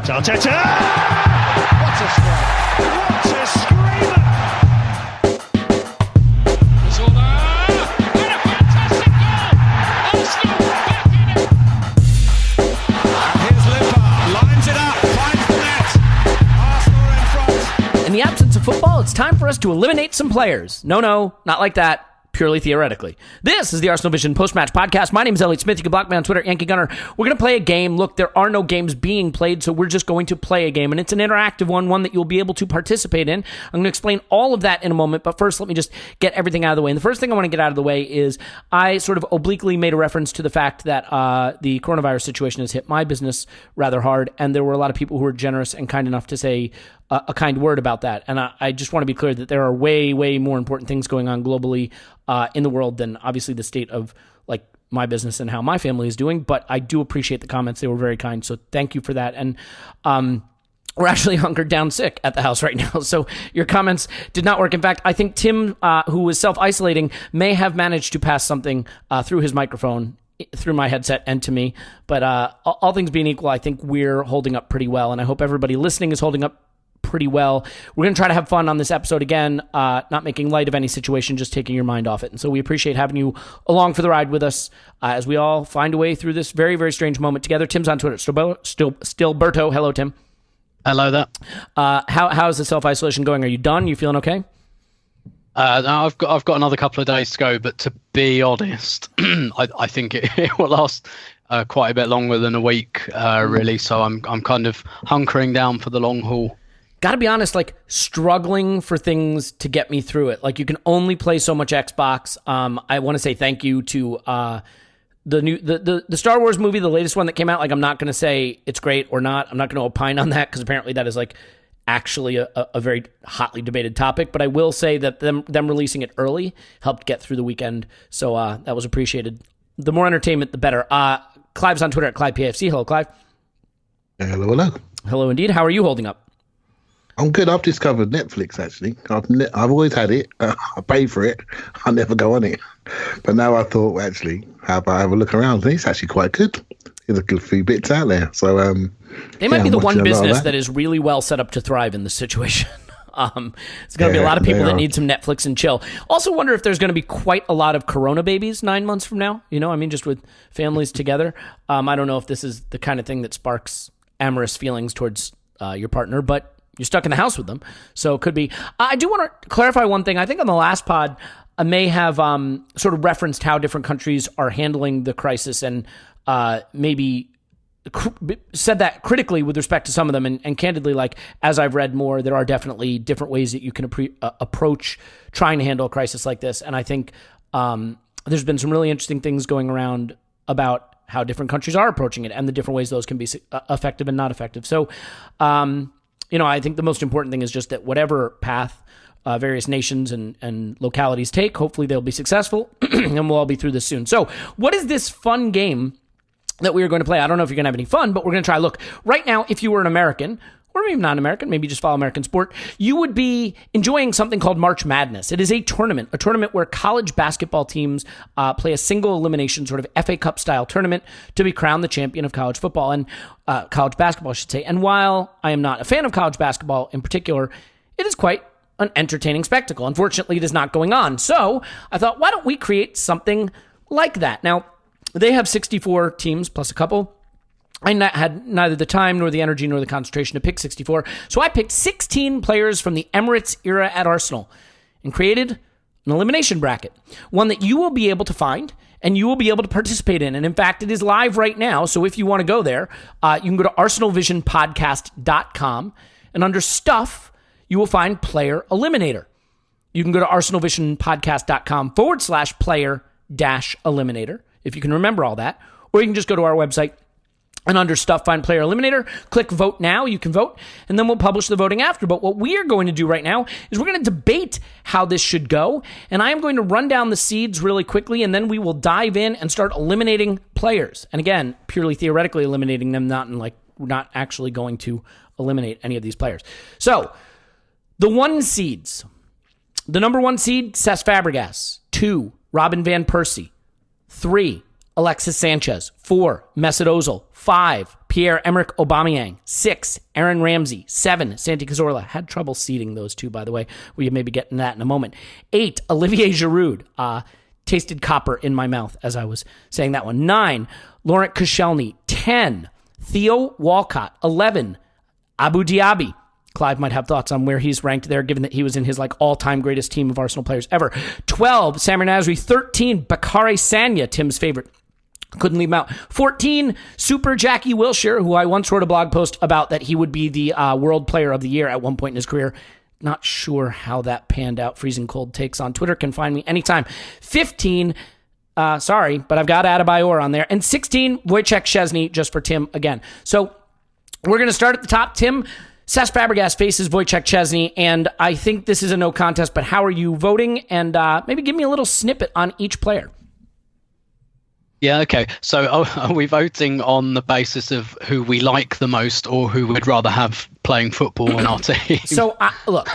Arteta! What a strike! What a screamer! And a fantastic goal! Arsenal back in it! And here's Liverpool, lines it up, finds the net. Arsenal are in front. In the absence of football, it's time for us to eliminate some players. No, not like that. Purely theoretically. This is the Arsenal Vision post-match podcast. My name is Elliot Smith. You can block me on Twitter, Yankee Gunner. We're going to play a game. Look, there are no games being played, so we're just going to play a game, and it's an interactive one that you'll be able to participate in. I'm going to explain all of that in a moment, but first, let me just get everything out of the way. And the first thing I want to get out of the way is I sort of obliquely made a reference to the fact that the coronavirus situation has hit my business rather hard, and there were a lot of people who were generous and kind enough to say a kind word about that. And I just want to be clear that there are way, way more important things going on globally in the world than obviously the state of like my business and how my family is doing. But I do appreciate the comments. They were very kind. So thank you for that. And we're actually hunkered down sick at the house right now. So your comments did not work. In fact, I think Tim, who was self-isolating, may have managed to pass something through his microphone, through my headset and to me. But all things being equal, I think we're holding up pretty well. And I hope everybody listening is holding up pretty well. We're going to try to have fun on this episode again, not making light of any situation, just taking your mind off it. And so we appreciate having you along for the ride with us as we all find a way through this very, very strange moment together. Tim's on Twitter. Stilberto. Hello, Tim. Hello there. How's the self-isolation going? Are you done? You feeling okay? No, I've got another couple of days to go, but to be honest, I think it will last quite a bit longer than a week, really. So I'm kind of hunkering down for the long haul. Gotta be honest, like struggling for things to get me through it. Like you can only play so much Xbox. I want to say thank you to the Star Wars movie, the latest one that came out. Like I'm not going to say it's great or not. I'm not going to opine on that because apparently that is like actually a very hotly debated topic. But I will say that them releasing it early helped get through the weekend. So that was appreciated. The more entertainment, the better. Clive's on Twitter at ClivePFC. Hello, Clive. Hello. Hello, indeed. How are you holding up? I'm good. I've discovered Netflix, actually. I've always had it. I pay for it. I never go on it. But now I thought, actually, how about I have a look around? It's actually quite good. There's a good few bits out there. So they might be the one business that is really well set up to thrive in this situation. It's going to be a lot of people that need some Netflix and chill. Also wonder if there's going to be quite a lot of Corona babies 9 months from now. You know, I mean, just with families together. I don't know if this is the kind of thing that sparks amorous feelings towards your partner, but you're stuck in the house with them, so it could be. I do want to clarify one thing. I think on the last pod, I may have sort of referenced how different countries are handling the crisis and maybe said that critically with respect to some of them. And candidly, like as I've read more, there are definitely different ways that you can approach trying to handle a crisis like this. And I think there's been some really interesting things going around about how different countries are approaching it and the different ways those can be effective and not effective. So, I think the most important thing is just that whatever path various nations and localities take, hopefully they'll be successful and we'll all be through this soon. So what is this fun game that we are going to play? I don't know if you're going to have any fun, but we're going to try. Look, right now, if you were an American, or maybe not an American, maybe just follow American sport, you would be enjoying something called March Madness. It is a tournament where college basketball teams play a single elimination sort of FA Cup style tournament to be crowned the champion of college football and college basketball, I should say. And while I am not a fan of college basketball in particular, it is quite an entertaining spectacle. Unfortunately, it is not going on. So I thought, why don't we create something like that? Now, they have 64 teams plus a couple. I had neither the time nor the energy nor the concentration to pick 64. So I picked 16 players from the Emirates era at Arsenal and created an elimination bracket, one that you will be able to find and you will be able to participate in. And in fact, it is live right now. So if you want to go there, you can go to arsenalvisionpodcast.com and under stuff, you will find Player Eliminator. You can go to arsenalvision.podcast.com/player-eliminator if you can remember all that, or you can just go to our website and under stuff, find Player Eliminator, click Vote Now. You can vote, and then we'll publish the voting after. But what we are going to do right now is we're going to debate how this should go, and I am going to run down the seeds really quickly, and then we will dive in and start eliminating players. And again, purely theoretically eliminating them, we're not actually going to eliminate any of these players. So, the 1 seeds. The number 1 seed, Cesc Fabregas. 2, Robin van Persie. 3, Alexis Sanchez. 4, Mesut Ozil. 5, Pierre-Emerick Aubameyang. 6, Aaron Ramsey. 7, Santi Cazorla. Had trouble seeding those two, by the way. We maybe get into that in a moment. 8, Olivier Giroud. Tasted copper in my mouth as I was saying that one. 9, Laurent Koscielny. 10, Theo Walcott. 11, Abu Dhabi. Clive might have thoughts on where he's ranked there, given that he was in his all-time greatest team of Arsenal players ever. 12, Samir Nasri. 13, Bakary Sagna, Tim's favorite. Couldn't leave him out. 14, Super Jackie Wilshere, who I once wrote a blog post about that he would be the World Player of the Year at one point in his career. Not sure how that panned out. Freezing Cold Takes on Twitter can find me anytime. 15, sorry, but I've got Adebayor on there. And 16, Wojciech Szczesny, just for Tim again. So we're going to start at the top. Tim, Cesc Fabregas faces Wojciech Szczesny, and I think this is a no contest, but how are you voting? And maybe give me a little snippet on each player. Yeah, okay. So are we voting on the basis of who we like the most or who we'd rather have playing football in our team? So, look,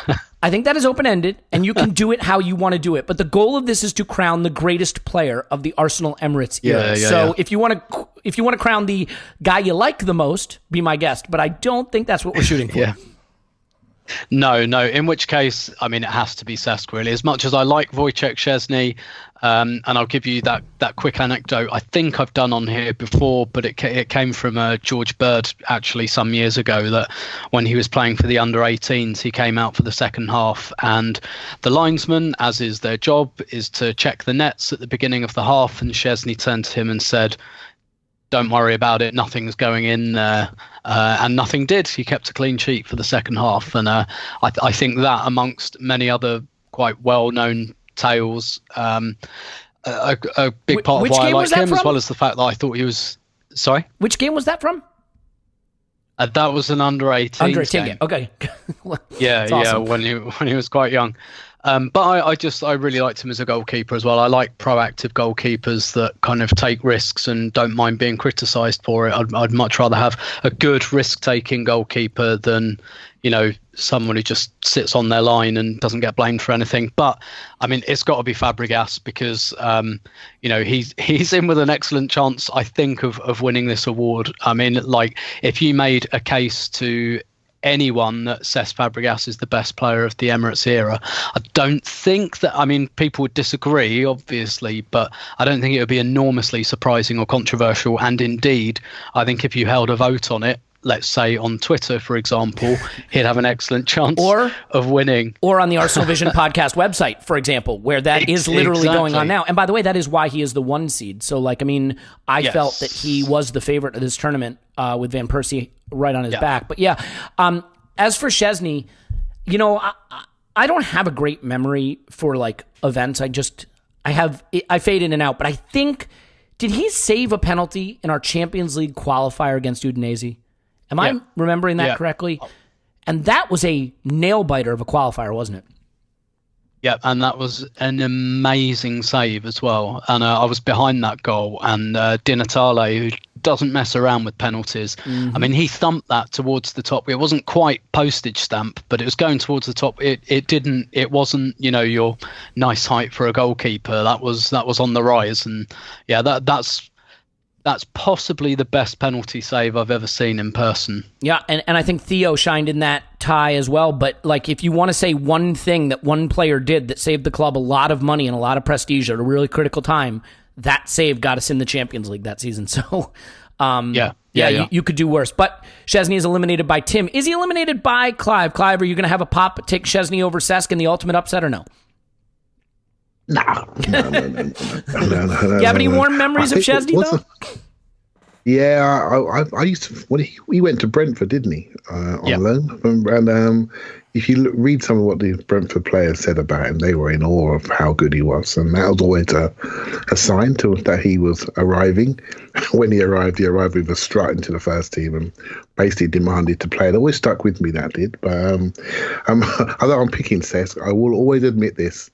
I think that is open-ended, and you can do it how you want to do it. But the goal of this is to crown the greatest player of the Arsenal Emirates era. So if you want to crown the guy you like the most, be my guest. But I don't think that's what we're shooting for. Yeah. No. In which case, I mean, it has to be Cesc, really. As much as I like Wojciech Szczesny, and I'll give you that quick anecdote. I think I've done on here before, but it came from George Bird actually some years ago, that when he was playing for the under-18s, he came out for the second half, and the linesman, as is their job, is to check the nets at the beginning of the half, and Szczesny turned to him and said, "Don't worry about it, nothing's going in there." And nothing did. He kept a clean sheet for the second half. And I think that, amongst many other quite well-known tales, a big part of why I like him, as well as the fact that I thought he was... Sorry? Which game was that from? That was an under-18 game. Okay. Yeah, awesome. when he was quite young. But I really liked him as a goalkeeper as well. I like proactive goalkeepers that kind of take risks and don't mind being criticised for it. I'd much rather have a good risk-taking goalkeeper than, someone who just sits on their line and doesn't get blamed for anything. But I mean, it's got to be Fabregas because he's in with an excellent chance, I think, of winning this award. I mean, if you made a case to anyone that Cesc Fabregas is the best player of the Emirates era, I don't think that, people would disagree, obviously, but I don't think it would be enormously surprising or controversial. And indeed, I think if you held a vote on it, let's say on Twitter, for example, he'd have an excellent chance of winning. Or on the Arsenal Vision podcast website, for example, where that is literally going on now. And by the way, that is why he is the 1 seed. So, I felt that he was the favorite of this tournament with Van Persie right on his back. But as for Szczesny, I don't have a great memory for events. I fade in and out. But I think, did he save a penalty in our Champions League qualifier against Udinese? Am I remembering that correctly? And that was a nail biter of a qualifier, wasn't it? Yeah, and that was an amazing save as well. And I was behind that goal, and Di Natale, who doesn't mess around with penalties, he thumped that towards the top. It wasn't quite postage stamp, but it was going towards the top. It wasn't your nice height for a goalkeeper. That was on the rise, and that's possibly the best penalty save I've ever seen in person. Yeah, and I think Theo shined in that tie as well. But if you want to say one thing that one player did that saved the club a lot of money and a lot of prestige at a really critical time, that save got us in the Champions League that season. So, you could do worse. But Szczesny is eliminated by Tim. Is he eliminated by Clive? Clive, are you going to have a pop, take Szczesny over Cesc in the ultimate upset or no? No. You have any warm memories of Szczesny, though? Yeah, I used to. When he went to Brentford, didn't he? On loan, and if you read some of what the Brentford players said about him, they were in awe of how good he was, and that was always a sign that he was arriving. When he arrived with a strut into the first team and basically demanded to play. It always stuck with me, that did. But although I'm picking Cesc, I will always admit this.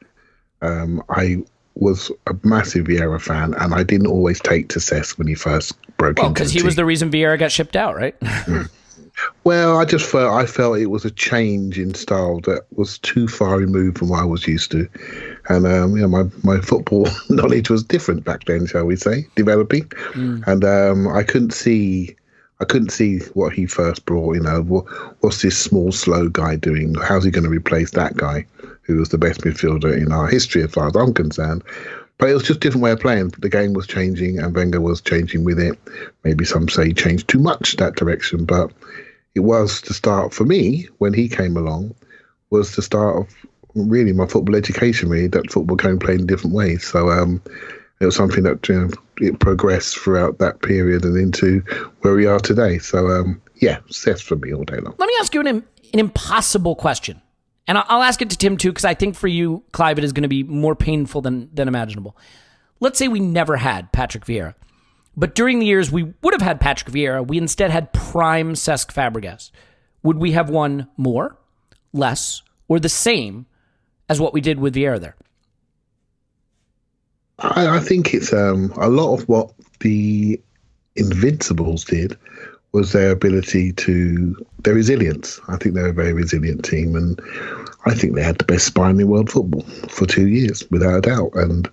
I was a massive Vieira fan, and I didn't always take to Cesc when he first broke into the team. Because he was the reason Vieira got shipped out, right? Well, I felt it was a change in style that was too far removed from what I was used to, and my football knowledge was different back then, shall we say, developing, and I couldn't see what he first brought. What's this small, slow guy doing? How's he going to replace that guy who was the best midfielder in our history, as far as I'm concerned? But it was just a different way of playing. The game was changing, and Wenger was changing with it. Maybe some say he changed too much that direction, but it was the start for me when he came along. Was the start of really my football education. Really, that football came played in different ways. So it was something that it progressed throughout that period and into where we are today. So Seth for me all day long. Let me ask you an impossible question. And I'll ask it to Tim, too, because I think for you, Clive, it is going to be more painful than imaginable. Let's say we never had Patrick Vieira. But during the years we would have had Patrick Vieira, we instead had prime Cesc Fabregas. Would we have won more, less, or the same as what we did with Vieira there? I think it's a lot of what the Invincibles did was their ability their resilience. I think they're a very resilient team, and I think they had the best spine in world football for 2 years, without a doubt. And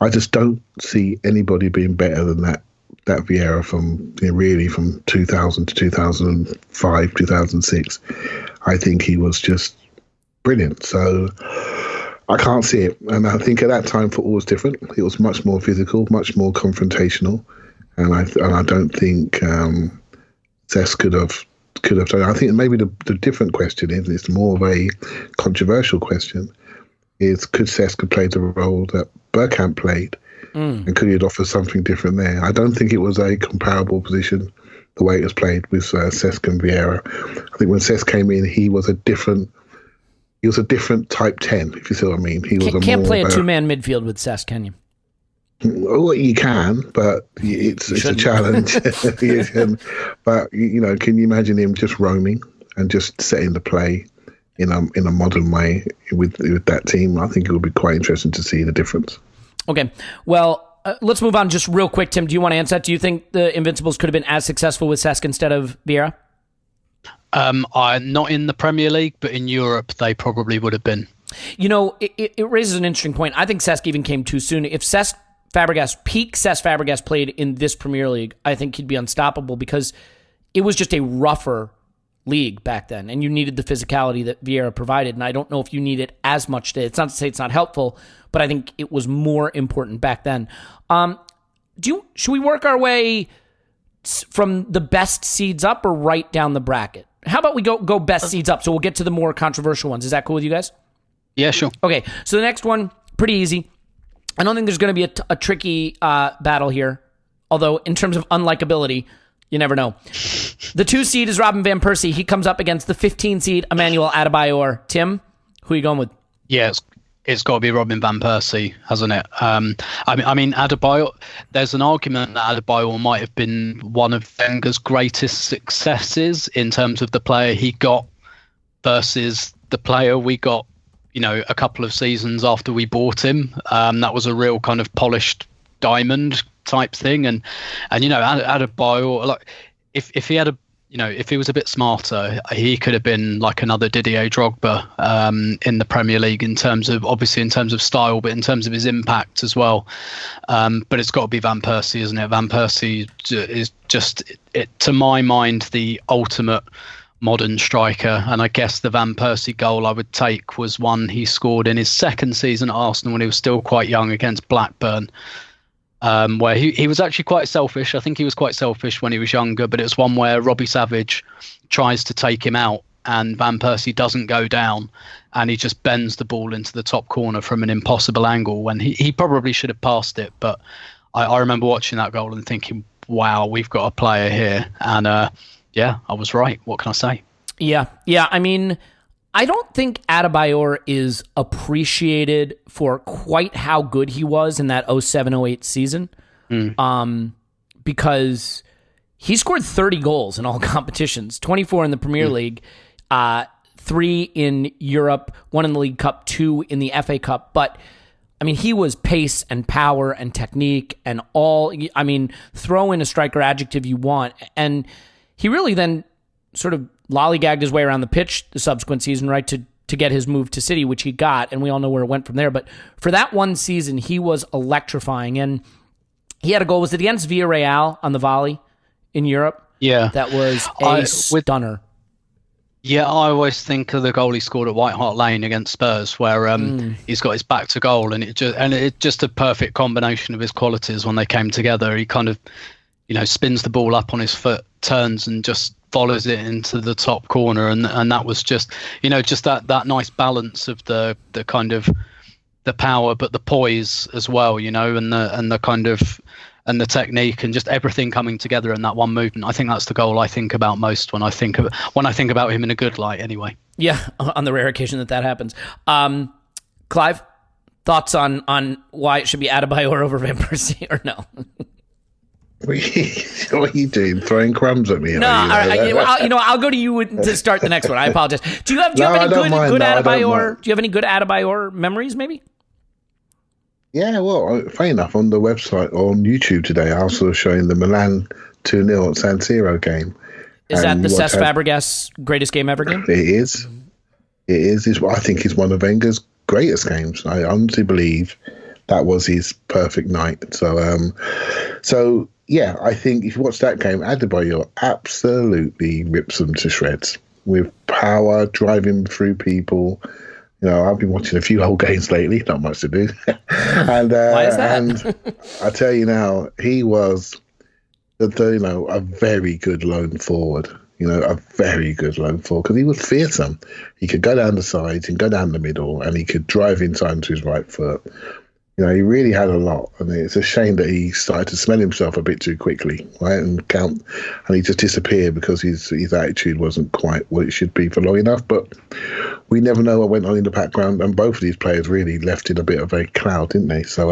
I just don't see anybody being better than that Vieira from 2000 to 2005, 2006. I think he was just brilliant. So I can't see it. And I think at that time football was different. It was much more physical, much more confrontational. And I don't think Cesc could have done it. I think maybe the different question is, it's more of a controversial question, is could Cesc have played the role that Bergkamp played? And could he have offered something different there? I don't think it was a comparable position the way it was played with Cesc and Vieira. I think when Cesc came in, he was a different type 10, if you see what I mean. He can't play a two-man midfield with Cesc, can you? Well, you can, but it's a challenge. But can you imagine him just roaming and just setting the play in a modern way with that team? I think it would be quite interesting to see the difference. Okay, well, let's move on just real quick. Tim, do you want to answer that? Do you think the Invincibles could have been as successful with Cesc instead of Vieira? Not in the Premier League, but in Europe, they probably would have been. It raises an interesting point. I think Cesc even came too soon. If peak Cesc Fabregas played in this Premier League, I think he'd be unstoppable because it was just a rougher league back then, and you needed the physicality that Vieira provided, and I don't know if you need it as much today. It's not to say it's not helpful, but I think it was more important back then. Should we work our way from the best seeds up or right down the bracket? How about we go best seeds up, so we'll get to the more controversial ones. Is that cool with you guys? Yeah, sure. Okay, so the next one, pretty easy. I don't think there's going to be a tricky battle here, although in terms of unlikability, you never know. The 2 seed is Robin van Persie. He comes up against the 15 seed Emmanuel Adebayor. Tim, who are you going with? Yeah, it's got to be Robin van Persie, hasn't it? I mean, Adebayor. There's an argument that Adebayor might have been one of Wenger's greatest successes in terms of the player he got versus the player we got. A couple of seasons after we bought him, that was a real kind of polished diamond type thing. And Adebayor, like if he had if he was a bit smarter, he could have been like another Didier Drogba in the Premier League in terms of style, but in terms of his impact as well. But it's got to be Van Persie, isn't it? Van Persie is just, to my mind, the ultimate modern striker, and I guess the Van Persie goal I would take was one he scored in his second season at Arsenal when he was still quite young against Blackburn, where he was actually quite selfish. I think he was quite selfish when he was younger, but it was one where Robbie Savage tries to take him out and Van Persie doesn't go down, and he just bends the ball into the top corner from an impossible angle when he probably should have passed it. But I remember watching that goal and thinking, wow, we've got a player here. And yeah, I was right. What can I say? Yeah. I mean, I don't think Adebayor is appreciated for quite how good he was in that 07-08 season, because he scored 30 goals in all competitions, 24 in the Premier League, 3 in Europe, 1 in the League Cup, 2 in the FA Cup. But I mean, he was pace and power and technique and all. I mean, throw in a striker adjective you want, and he really then sort of lollygagged his way around the pitch the subsequent season, right, to get his move to City, which he got, and we all know where it went from there. But for that one season, he was electrifying. And he had a goal. Was it against Villarreal on the volley in Europe? Yeah. That was a stunner. Yeah, I always think of the goal he scored at White Hart Lane against Spurs, where he's got his back to goal, and it's just a perfect combination of his qualities when they came together. He kind of, spins the ball up on his foot, turns, and just follows it into the top corner, and that was just, just that nice balance of the kind of the power, but the poise as well, and the kind of. And the technique and just everything coming together in that one movement. I think that's the goal I think about most when I think about him in a good light anyway. Yeah, on the rare occasion that happens. Clive, thoughts on why it should be Adebayor over Van Persie or no? What are you doing? Throwing crumbs at me? No, I'll go to you to start the next one. I apologize. Do you have any good Adebayor? Do you have any good Adebayor memories maybe? Yeah, well, funny enough, on the website on YouTube today, I was showing the Milan 2-0 at San Siro game. Is that the Cesc Fabregas greatest game ever game? It is. It is. I think it's one of Wenger's greatest games. I honestly believe that was his perfect night. So yeah, I think if you watch that game, Adebayor absolutely rips them to shreds with power, driving through people. I've been watching a few whole games lately, not much to do. And why is that? And I tell you now, he was a very good lone forward. A very good lone forward because he was fearsome. He could go down the sides and go down the middle, and he could drive inside into his right foot. He really had a lot, and it's a shame that he started to smell himself a bit too quickly, right? And he just disappeared because his attitude wasn't quite what it should be for long enough. But we never know what went on in the background, and both of these players really left in a bit of a cloud, didn't they? So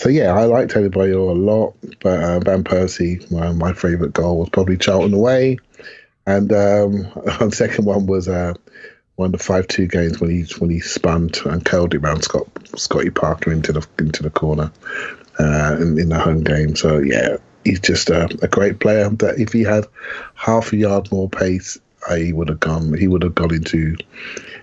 yeah, I liked Adebayor a lot, but Van Persie, my favourite goal was probably Charlton away, and the second one was one of the 5-2 games when he spun and curled it around Scotty Parker into the corner in the home game. So yeah, he's just a great player. That if he had half a yard more pace, he would have gone into,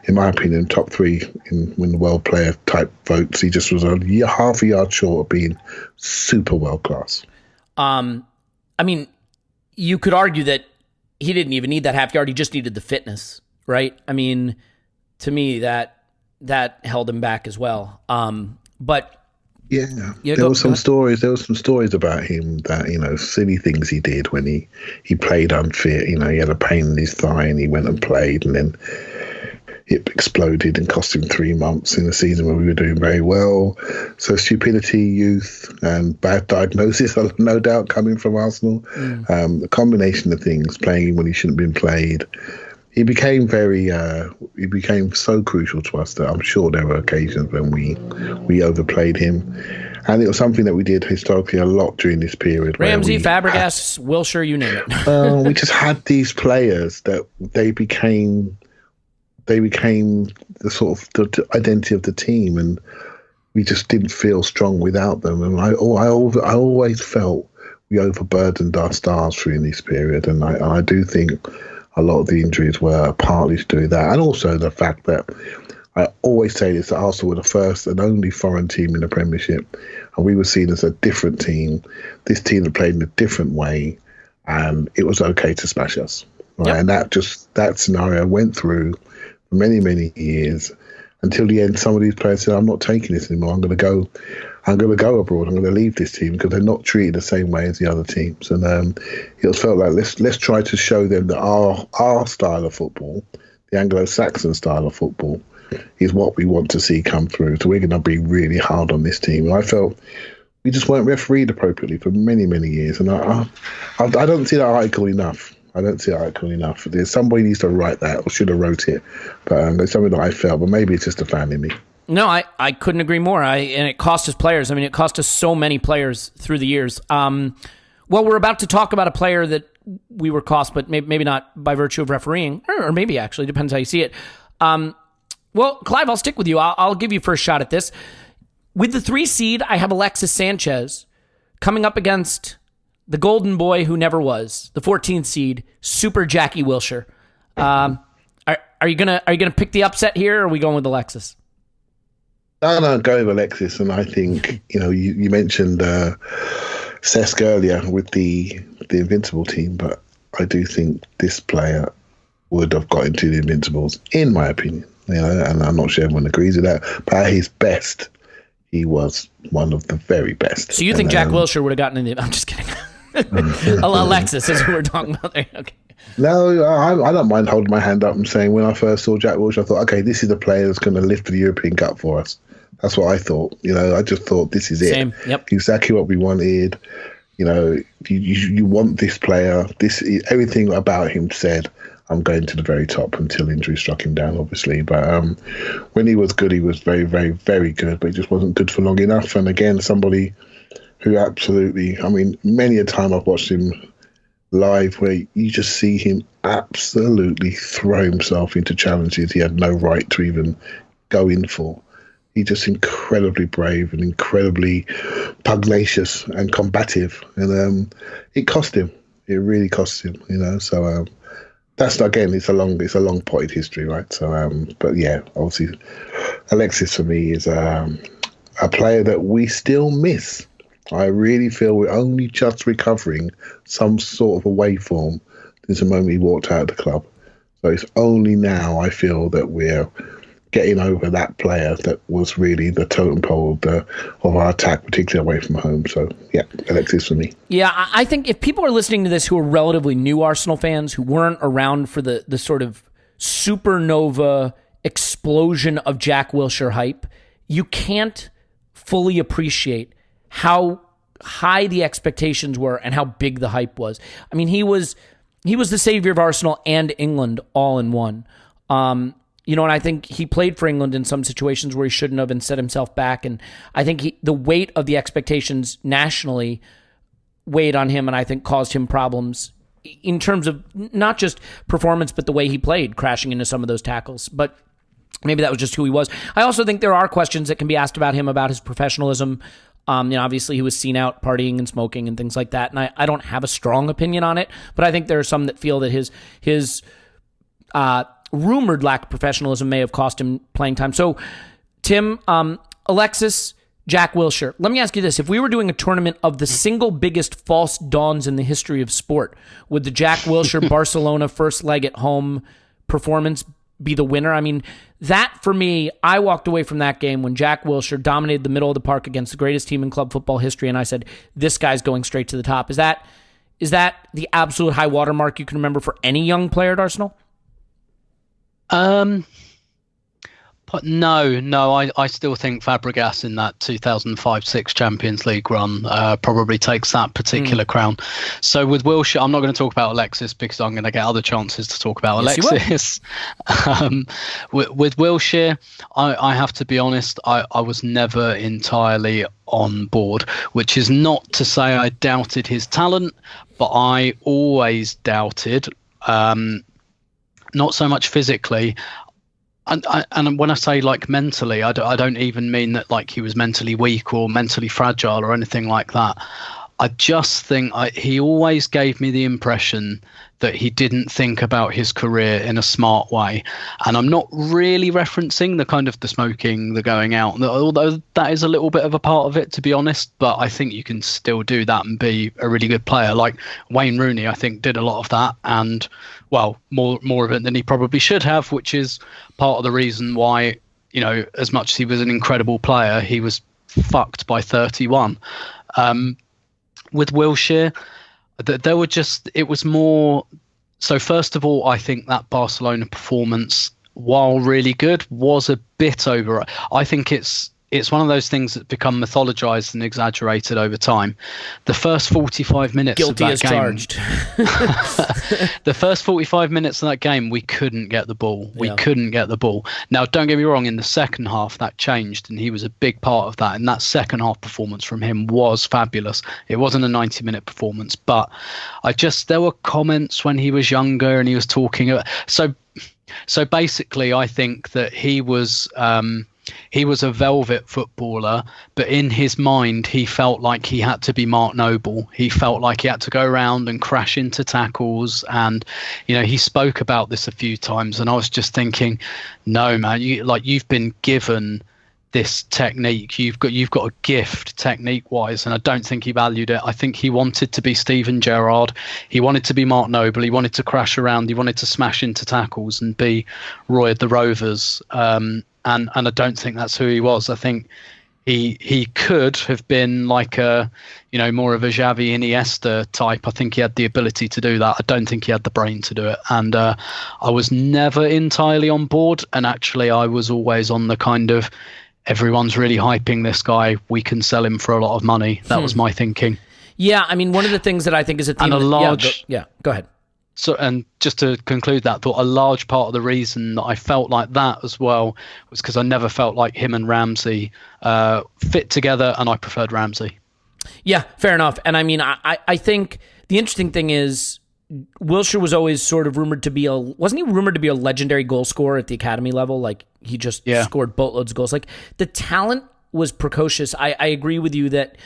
in my opinion, top 3 in the world player type votes. He just was half a yard short of being super world class. I mean, you could argue that he didn't even need that half yard. He just needed the fitness. Right? I mean, to me, that held him back as well. But yeah, there were some stories about him that, silly things he did when he played unfit. He had a pain in his thigh and he went and played, and then it exploded and cost him 3 months in a season where we were doing very well. So stupidity, youth, and bad diagnosis are no doubt coming from Arsenal. The combination of things, playing when he shouldn't have been played. He became so crucial to us that I'm sure there were occasions when we overplayed him. And it was something that we did historically a lot during this period. Ramsey, Fabregas, Wilshere, you name it. We just had these players that they became the sort of the identity of the team, and we just didn't feel strong without them. And I always felt we overburdened our stars during this period, and I do think a lot of the injuries were partly to do with that, and also the fact that I always say this, that Arsenal were the first and only foreign team in the Premiership, and we were seen as a different team. This team had played in a different way, and it was okay to smash us. Right? Yep. And that scenario went through for many, many years until the end. Some of these players said, "I'm not taking this anymore. I'm going to go abroad. I'm going to leave this team because they're not treated the same way as the other teams." And it was felt like let's try to show them that our style of football, the Anglo-Saxon style of football, is what we want to see come through. So we're going to be really hard on this team. And I felt we just weren't refereed appropriately for many, many years. And I don't see that article enough. There's somebody needs to write that, or should have wrote it. But it's something that I felt, but maybe it's just a fan in me. No, I couldn't agree more. And it cost us players. I mean, it cost us so many players through the years. Well, we're about to talk about a player that we were cost, but maybe not by virtue of refereeing, or maybe actually, depends how you see it. Well, Clive, I'll stick with you. I'll give you first shot at this. With the 3 seed, I have Alexis Sanchez coming up against the golden boy who never was, the 14th seed, Super Jackie Wilshere. Are you gonna pick the upset here, or are we going with Alexis? No, go with Alexis. And I think, you mentioned Cesc earlier with the Invincible team, but I do think this player would have got into the Invincibles, in my opinion. And I'm not sure everyone agrees with that, but at his best, he was one of the very best. So you think Jack Wilshere would have gotten in the... I'm just kidding. Alexis is who we're talking about there. Okay. No, I don't mind holding my hand up and saying when I first saw Jack Wilshere, I thought, okay, this is the player that's going to lift the European Cup for us. That's what I thought. I just thought this is it. Same. Yep. Exactly what we wanted. You want this player. Everything about him said, I'm going to the very top, until injury struck him down, obviously. But when he was good, he was very, very, very good. But he just wasn't good for long enough. And again, somebody who absolutely, many a time I've watched him live where you just see him absolutely throw himself into challenges he had no right to even go in for. He's just incredibly brave and incredibly pugnacious and combative. And it cost him. It really cost him, So that's, again, it's a long potted history, right? So, but yeah, obviously, Alexis for me is a player that we still miss. I really feel we're only just recovering some sort of a waveform since the moment he walked out of the club. So it's only now I feel that we're getting over that player that was really the totem pole of our attack, particularly away from home. So, yeah, Alexis for me. Yeah, I think if people are listening to this who are relatively new Arsenal fans, who weren't around for the sort of supernova explosion of Jack Wilshere hype, you can't fully appreciate how high the expectations were and how big the hype was. He was the savior of Arsenal and England all in one. And I think he played for England in some situations where he shouldn't have and set himself back. And I think the weight of the expectations nationally weighed on him and I think caused him problems in terms of not just performance, but the way he played, crashing into some of those tackles. But maybe that was just who he was. I also think there are questions that can be asked about him, about his professionalism. Obviously he was seen out partying and smoking and things like that. And I don't have a strong opinion on it, but I think there are some that feel that his rumored lack of professionalism may have cost him playing time. So, Tim, Alexis, Jack Wilshere. Let me ask you this. If we were doing a tournament of the single biggest false dawns in the history of sport, would the Jack Wilshere Barcelona first leg at home performance be the winner? That for me, I walked away from that game when Jack Wilshere dominated the middle of the park against the greatest team in club football history, and I said, this guy's going straight to the top. Is that the absolute high watermark you can remember for any young player at Arsenal? But no, I still think Fabregas in that 2005-06 Champions League run probably takes that particular crown. So with Wilshere, I'm not going to talk about Alexis because I'm going to get other chances to talk about Alexis. With Wilshere, I have to be honest, I was never entirely on board, which is not to say I doubted his talent, but I always doubted, not so much physically. And when I say mentally, I don't even mean that he was mentally weak or mentally fragile or anything like that. I just think he always gave me the impression that he didn't think about his career in a smart way. And I'm not really referencing the kind of the smoking, the going out, although that is a little bit of a part of it, to be honest. But I think you can still do that and be a really good player. Like Wayne Rooney, I think, did a lot of that, and more of it than he probably should have, which is part of the reason why, as much as he was an incredible player, he was fucked by 31. With Wilshere, it was more. So first of all, I think that Barcelona performance, while really good, was a bit over. I think it's one of those things that become mythologized and exaggerated over time. The first 45 minutes Guilty of that as game, charged. the first 45 minutes of that game, we couldn't get the ball. We couldn't get the ball. Now, don't get me wrong, in the second half, that changed, and he was a big part of that. And that second half performance from him was fabulous. It wasn't a 90-minute performance, but there were comments when he was younger and he was talking. So basically, I think that he was... he was a velvet footballer, but in his mind, he felt like he had to be Mark Noble. He felt like he had to go around and crash into tackles. And, he spoke about this a few times. And I was just thinking, no, man, you've been given this technique. You've got a gift technique-wise, and I don't think he valued it. I think he wanted to be Steven Gerrard. He wanted to be Mark Noble. He wanted to crash around. He wanted to smash into tackles and be Roy of the Rovers. And I don't think that's who he was. I think he could have been like more of a Xavi Iniesta type. I think he had the ability to do that. I don't think he had the brain to do it. And I was never entirely on board. And actually, I was always on the kind of, everyone's really hyping this guy, we can sell him for a lot of money. That was my thinking. Yeah, I mean, one of the things that I think is a theme. Go ahead. So, and just to conclude that thought, a large part of the reason that I felt like that as well was because I never felt like him and Ramsey fit together, and I preferred Ramsey. Yeah, fair enough. And I mean, I think the interesting thing is Wilshere was always sort of rumored to be wasn't he rumored to be a legendary goal scorer at the academy level? Like he just scored boatloads of goals. Like the talent was precocious. I agree with you that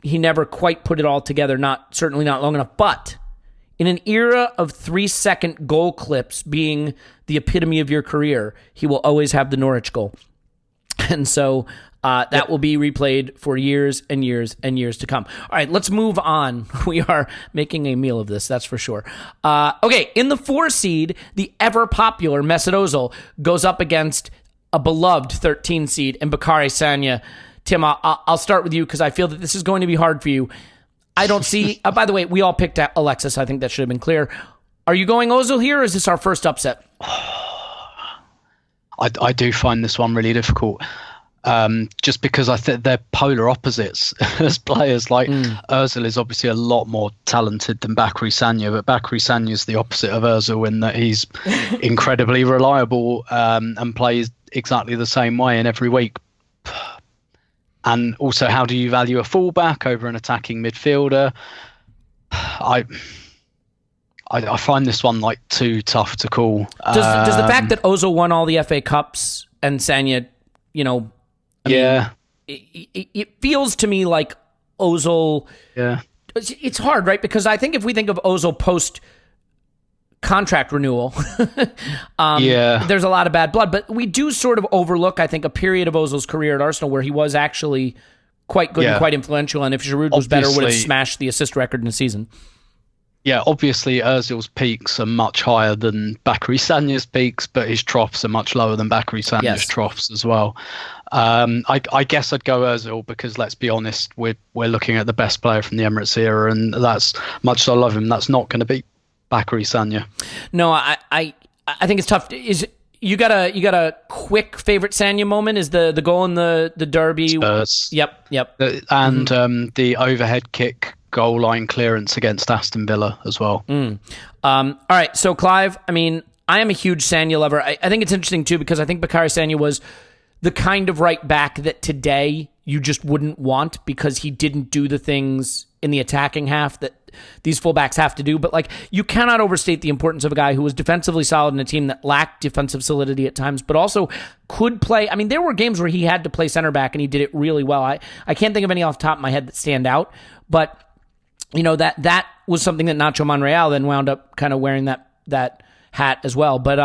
he never quite put it all together. Certainly not long enough. But in an era of 3-second goal clips being the epitome of your career, he will always have the Norwich goal. And so that will be replayed for years and years and years to come. All right, let's move on. We are making a meal of this, that's for sure. Okay, in the 4 seed, the ever-popular Mesut Ozil goes up against a beloved 13 seed in Bakary Sagna. Tim, I'll start with you because I feel that this is going to be hard for you. I don't see... by the way, we all picked Alexis. I think that should have been clear. Are you going Ozil here, or is this our first upset? I do find this one really difficult. Just because I think they're polar opposites as players. Like Ozil is obviously a lot more talented than Bakary Sagna, but Bakary Sagna is the opposite of Ozil in that he's incredibly reliable and plays exactly the same way in every week. And also, how do you value a fullback over an attacking midfielder? I find this one like too tough to call. Does the fact that Ozil won all the FA Cups and Sagna, it feels to me like Ozil. Yeah, it's hard, right? Because I think if we think of Ozil post contract renewal, there's a lot of bad blood, but we do sort of overlook, I think, a period of Ozil's career at Arsenal where he was actually quite good and quite influential. And if Giroud was better, would have smashed the assist record in a season. Yeah, obviously Ozil's peaks are much higher than Bakary Sagna's peaks, but his troughs are much lower than Bakary Sagna's troughs as well. I guess I'd go Ozil because, let's be honest, we're looking at the best player from the Emirates era, and that's, much as I love him, that's not going to be Bakary Sagna. No, I think it's tough. You got a quick favorite Sagna moment? Is the goal in the derby? Spurs. Yep. And the overhead kick goal line clearance against Aston Villa as well. All right, so Clive, I mean, I am a huge Sagna lover. I think it's interesting too because I think Bakary Sagna was the kind of right back that today you just wouldn't want because he didn't do the things in the attacking half that these fullbacks have to do. But like, you cannot overstate the importance of a guy who was defensively solid in a team that lacked defensive solidity at times, but also could play. I mean, there were games where he had to play center back and he did it really well. I can't think of any off the top of my head that stand out, but that was something that Nacho Monreal then wound up kind of wearing that hat as well. But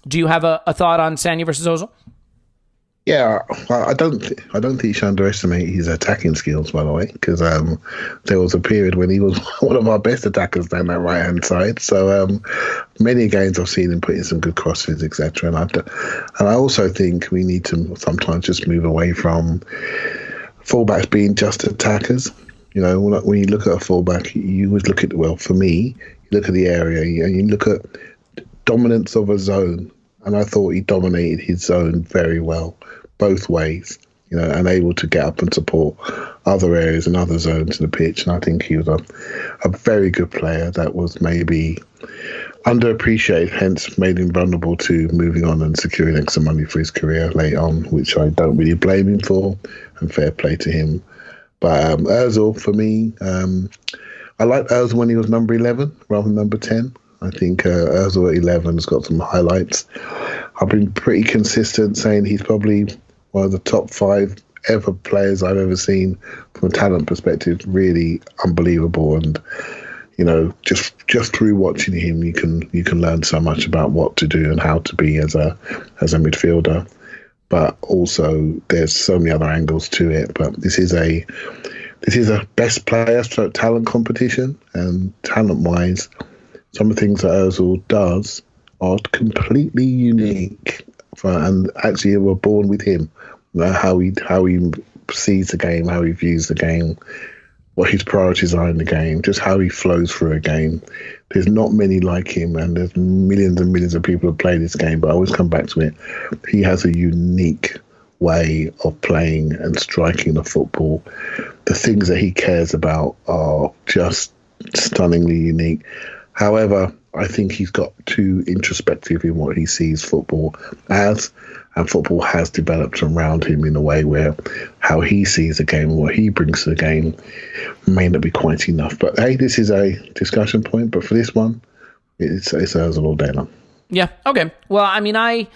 do you have a thought on Sagna versus Ozil? Yeah, I don't think you should underestimate his attacking skills, by the way, because there was a period when he was one of our best attackers down that right-hand side. So many games I've seen him put in some good crosses, etc. And I also think we need to sometimes just move away from fullbacks being just attackers. When you look at a fullback, you always look at, for me, you look at the area and you look at dominance of a zone. And I thought he dominated his zone very well, both ways, and able to get up and support other areas and other zones in the pitch. And I think he was a very good player that was maybe underappreciated, hence made him vulnerable to moving on and securing extra money for his career late on, which I don't really blame him for, and fair play to him. But Ozil, for me, I liked Ozil when he was number 11 rather than number 10. I think Ozil at 11 has got some highlights. I've been pretty consistent saying he's probably one of the top 5 ever players I've ever seen from a talent perspective. Really unbelievable. And just through watching him, you can learn so much about what to do and how to be as a midfielder. But also, there's so many other angles to it. But this is a best player talent competition, and talent-wise, some of the things that Ozil does are completely unique. And actually, were born with him. How he sees the game, how he views the game, what his priorities are in the game, just how he flows through a game. There's not many like him, and there's millions and millions of people who play this game, but I always come back to it. He has a unique way of playing and striking the football. The things that he cares about are just stunningly unique. However, I think he's got too introspective in what he sees football as, and football has developed around him in a way where how he sees the game and what he brings to the game may not be quite enough. But hey, this is a discussion point. But for this one, it's Ozil all day long. Yeah. Okay. Well, I mean, I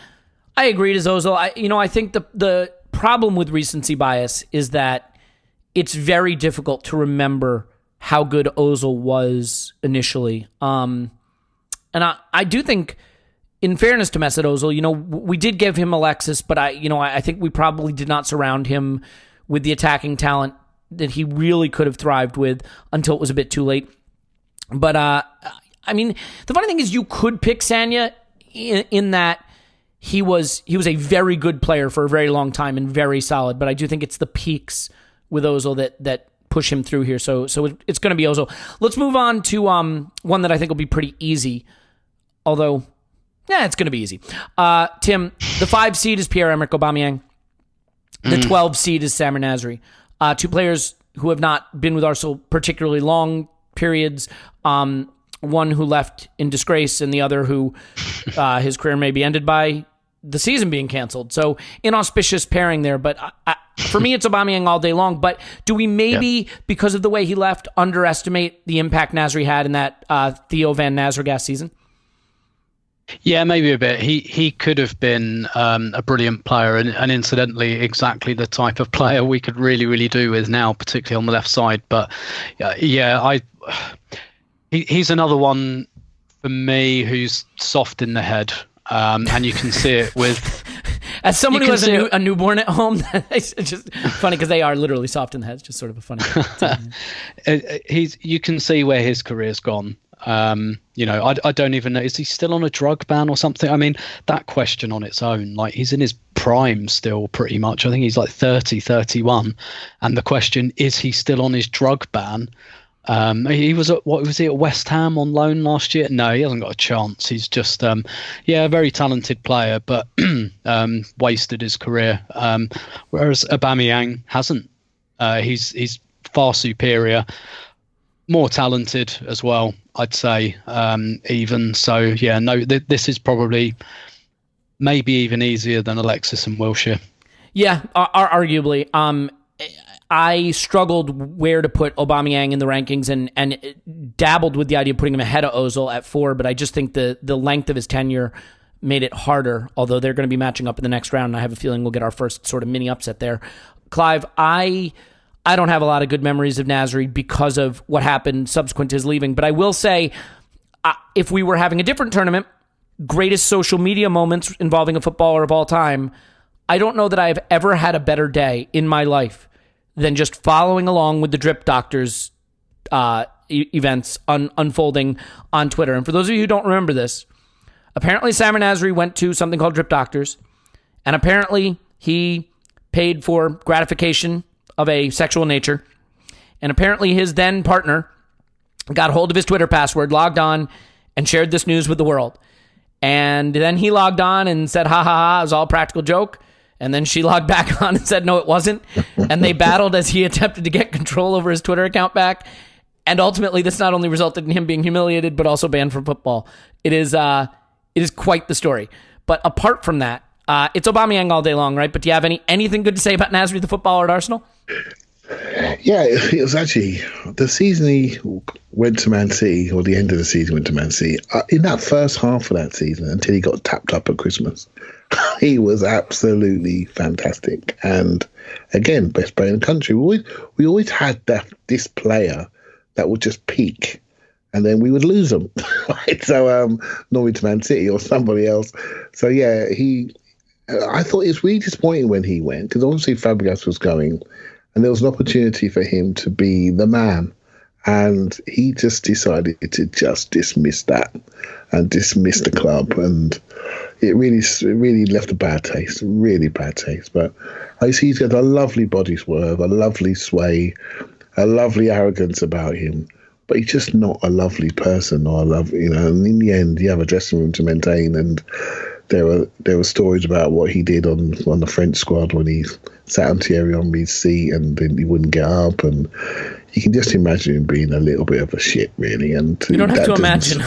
agree to Ozil. I think the problem with recency bias is that it's very difficult to remember how good Ozil was initially. And I do think, in fairness to Mesut Ozil, we did give him Alexis, but I think we probably did not surround him with the attacking talent that he really could have thrived with until it was a bit too late. But I mean, the funny thing is, you could pick Sanya in that he was a very good player for a very long time and very solid. But I do think it's the peaks with Ozil that push him through here. So it's going to be Ozil. Let's move on to one that I think will be pretty easy. Although, it's going to be easy. Tim, the 5 seed is Pierre-Emerick Aubameyang. The 12 seed is Samir Nasri. 2 players who have not been with Arsenal particularly long periods. One who left in disgrace, and the other who his career may be ended by the season being canceled. So inauspicious pairing there. But for me, it's Aubameyang all day long. But do we maybe, because of the way he left, underestimate the impact Nasri had in that Theo Van Nazargas season? Yeah, maybe a bit. He could have been a brilliant player, and incidentally, exactly the type of player we could really, really do with now, particularly on the left side. But he's another one for me who's soft in the head, and you can see it with. As someone who has a newborn at home, it's just funny because they are literally soft in the head. It's just sort of a funny thing. You can see where his career's gone. I don't even know. Is he still on a drug ban or something? I mean, that question on its own, like, he's in his prime still pretty much. I think he's like 30, 31. And the question, is he still on his drug ban? He was at West Ham on loan last year? No, he hasn't got a chance. He's just, a very talented player, but wasted his career. Whereas Aubameyang hasn't. He's far superior, more talented as well, I'd say, even. So, this is probably maybe even easier than Alexis and Wilshere. Yeah, arguably. I struggled where to put Aubameyang in the rankings and dabbled with the idea of putting him ahead of Ozil at 4, but I just think the length of his tenure made it harder, although they're going to be matching up in the next round, and I have a feeling we'll get our first sort of mini upset there. Clive, I don't have a lot of good memories of Nasri because of what happened subsequent to his leaving, but I will say, if we were having a different tournament, greatest social media moments involving a footballer of all time, I don't know that I've ever had a better day in my life than just following along with the Drip Doctors events unfolding on Twitter. And for those of you who don't remember this, apparently Samir Nasri went to something called Drip Doctors, and apparently he paid for gratification of a sexual nature, and apparently his then partner got hold of his Twitter password, logged on, and shared this news with the world. And then he logged on and said, ha ha ha, it was all a practical joke. And then she logged back on and said, no, it wasn't. And they battled as he attempted to get control over his Twitter account back. And ultimately, this not only resulted in him being humiliated, but also banned from football. It is quite the story. But apart from that, it's Aubameyang all day long, right? But do you have anything good to say about Nasri, the footballer at Arsenal? Yeah, it was actually the season he went to Man City, or the end of the season went to Man City. In that first half of that season, until he got tapped up at Christmas, He was absolutely fantastic. And again, best player in the country. We always had this player that would just peak and then we would lose them. Right? So normally to Man City or somebody else. So yeah, I thought it was really disappointing when he went, because obviously Fabregas was going and there was an opportunity for him to be the man. And he just decided to just dismiss that and dismiss the club. And it really left a bad taste, really bad taste. But I see he's got a lovely body swerve, a lovely sway, a lovely arrogance about him. But he's just not a lovely person or and in the end, you have a dressing room to maintain. And there were stories about what he did on the French squad when he sat on Thierry Henry's seat and then he wouldn't get up. And you can just imagine him being a little bit of a shit, really. And you don't have to imagine.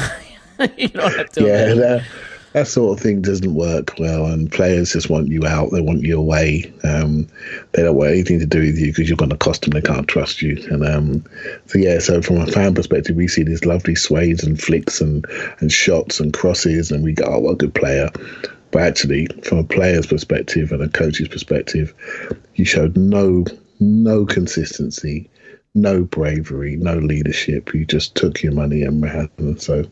You don't have to imagine. That sort of thing doesn't work well, and players just want you out. They want you away. They don't want anything to do with you because you're going to cost them. They can't trust you. And so from a fan perspective, we see these lovely sways and flicks and shots and crosses, and we go, oh, what a good player. But actually, from a player's perspective and a coach's perspective, you showed no consistency, no bravery, no leadership. You just took your money and ran. And so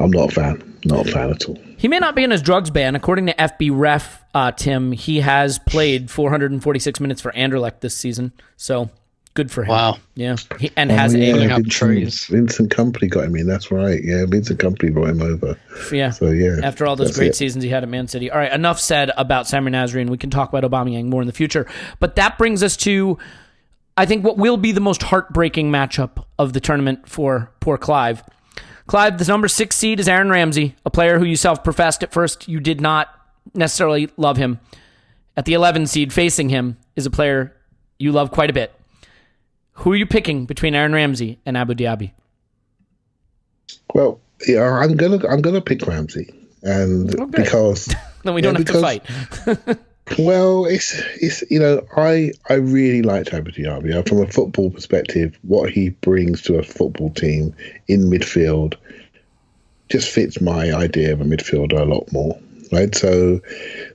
I'm not a fan. Not a fan at all. He may not be in his drugs ban. According to FB Ref, Tim, he has played 446 minutes for Anderlecht this season. So good for him. Wow. Yeah. Has ailing up trees. Vincent Kompany got him in. That's right. Yeah, Vincent Kompany brought him over. Yeah. So, yeah. After all those great seasons he had at Man City. All right, enough said about Samir Nasri, and we can talk about Aubameyang more in the future. But that brings us to, I think, what will be the most heartbreaking matchup of the tournament for poor Clive. Clive, the number 6 seed is Aaron Ramsey, a player who you self-professed at first you did not necessarily love him. At the 11 seed facing him is a player you love quite a bit. Who are you picking between Aaron Ramsey and Abu Dhabi? Well, yeah, I'm gonna pick Ramsey, and okay. Because then we don't have to fight. Well, it's I really liked Abu Dhabi. From a football perspective, what he brings to a football team in midfield just fits my idea of a midfielder a lot more. Right, so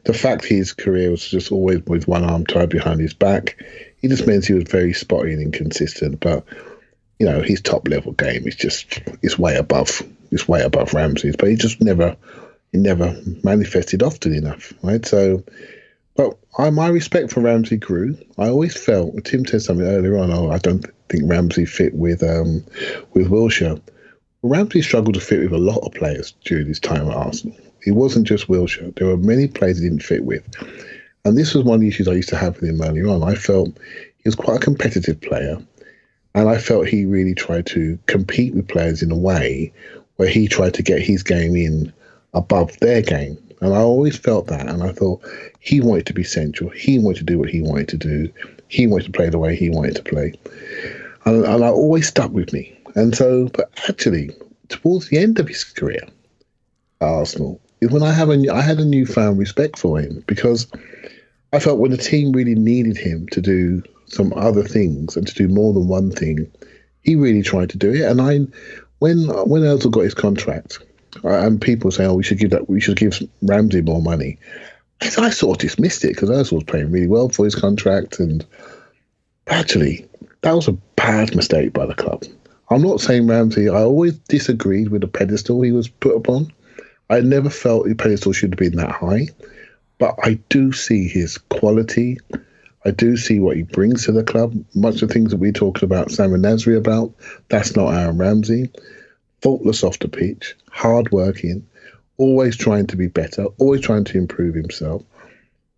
the fact his career was just always with one arm tied behind his back, it just means he was very spotty and inconsistent. But his top level game is way above Ramsey's. But he just never manifested often enough. Right, so. But my respect for Ramsey grew. I always felt, Tim said something earlier on, I don't think Ramsey fit with Wilshere. Ramsey struggled to fit with a lot of players during his time at Arsenal. It wasn't just Wilshere. There were many players he didn't fit with. And this was one of the issues I used to have with him earlier on. I felt he was quite a competitive player. And I felt he really tried to compete with players in a way where he tried to get his game in above their game. And I always felt that, and I thought he wanted to be central. He wanted to do what he wanted to do. He wanted to play the way he wanted to play. And I always stuck with me. And so, but actually, towards the end of his career at Arsenal, is when I had a newfound respect for him, because I felt when the team really needed him to do some other things and to do more than one thing, he really tried to do it. And when Ozil got his contract, and people say, "Oh, we should give Ramsey more money." I sort of dismissed it because Ozil was playing really well for his contract, and actually, that was a bad mistake by the club. I'm not saying Ramsey. I always disagreed with the pedestal he was put upon. I never felt the pedestal should have been that high, but I do see his quality. I do see what he brings to the club. Much of the things that we talked about Samir Nasri about, that's not Aaron Ramsey. Faultless off the pitch, hard-working, always trying to be better, always trying to improve himself.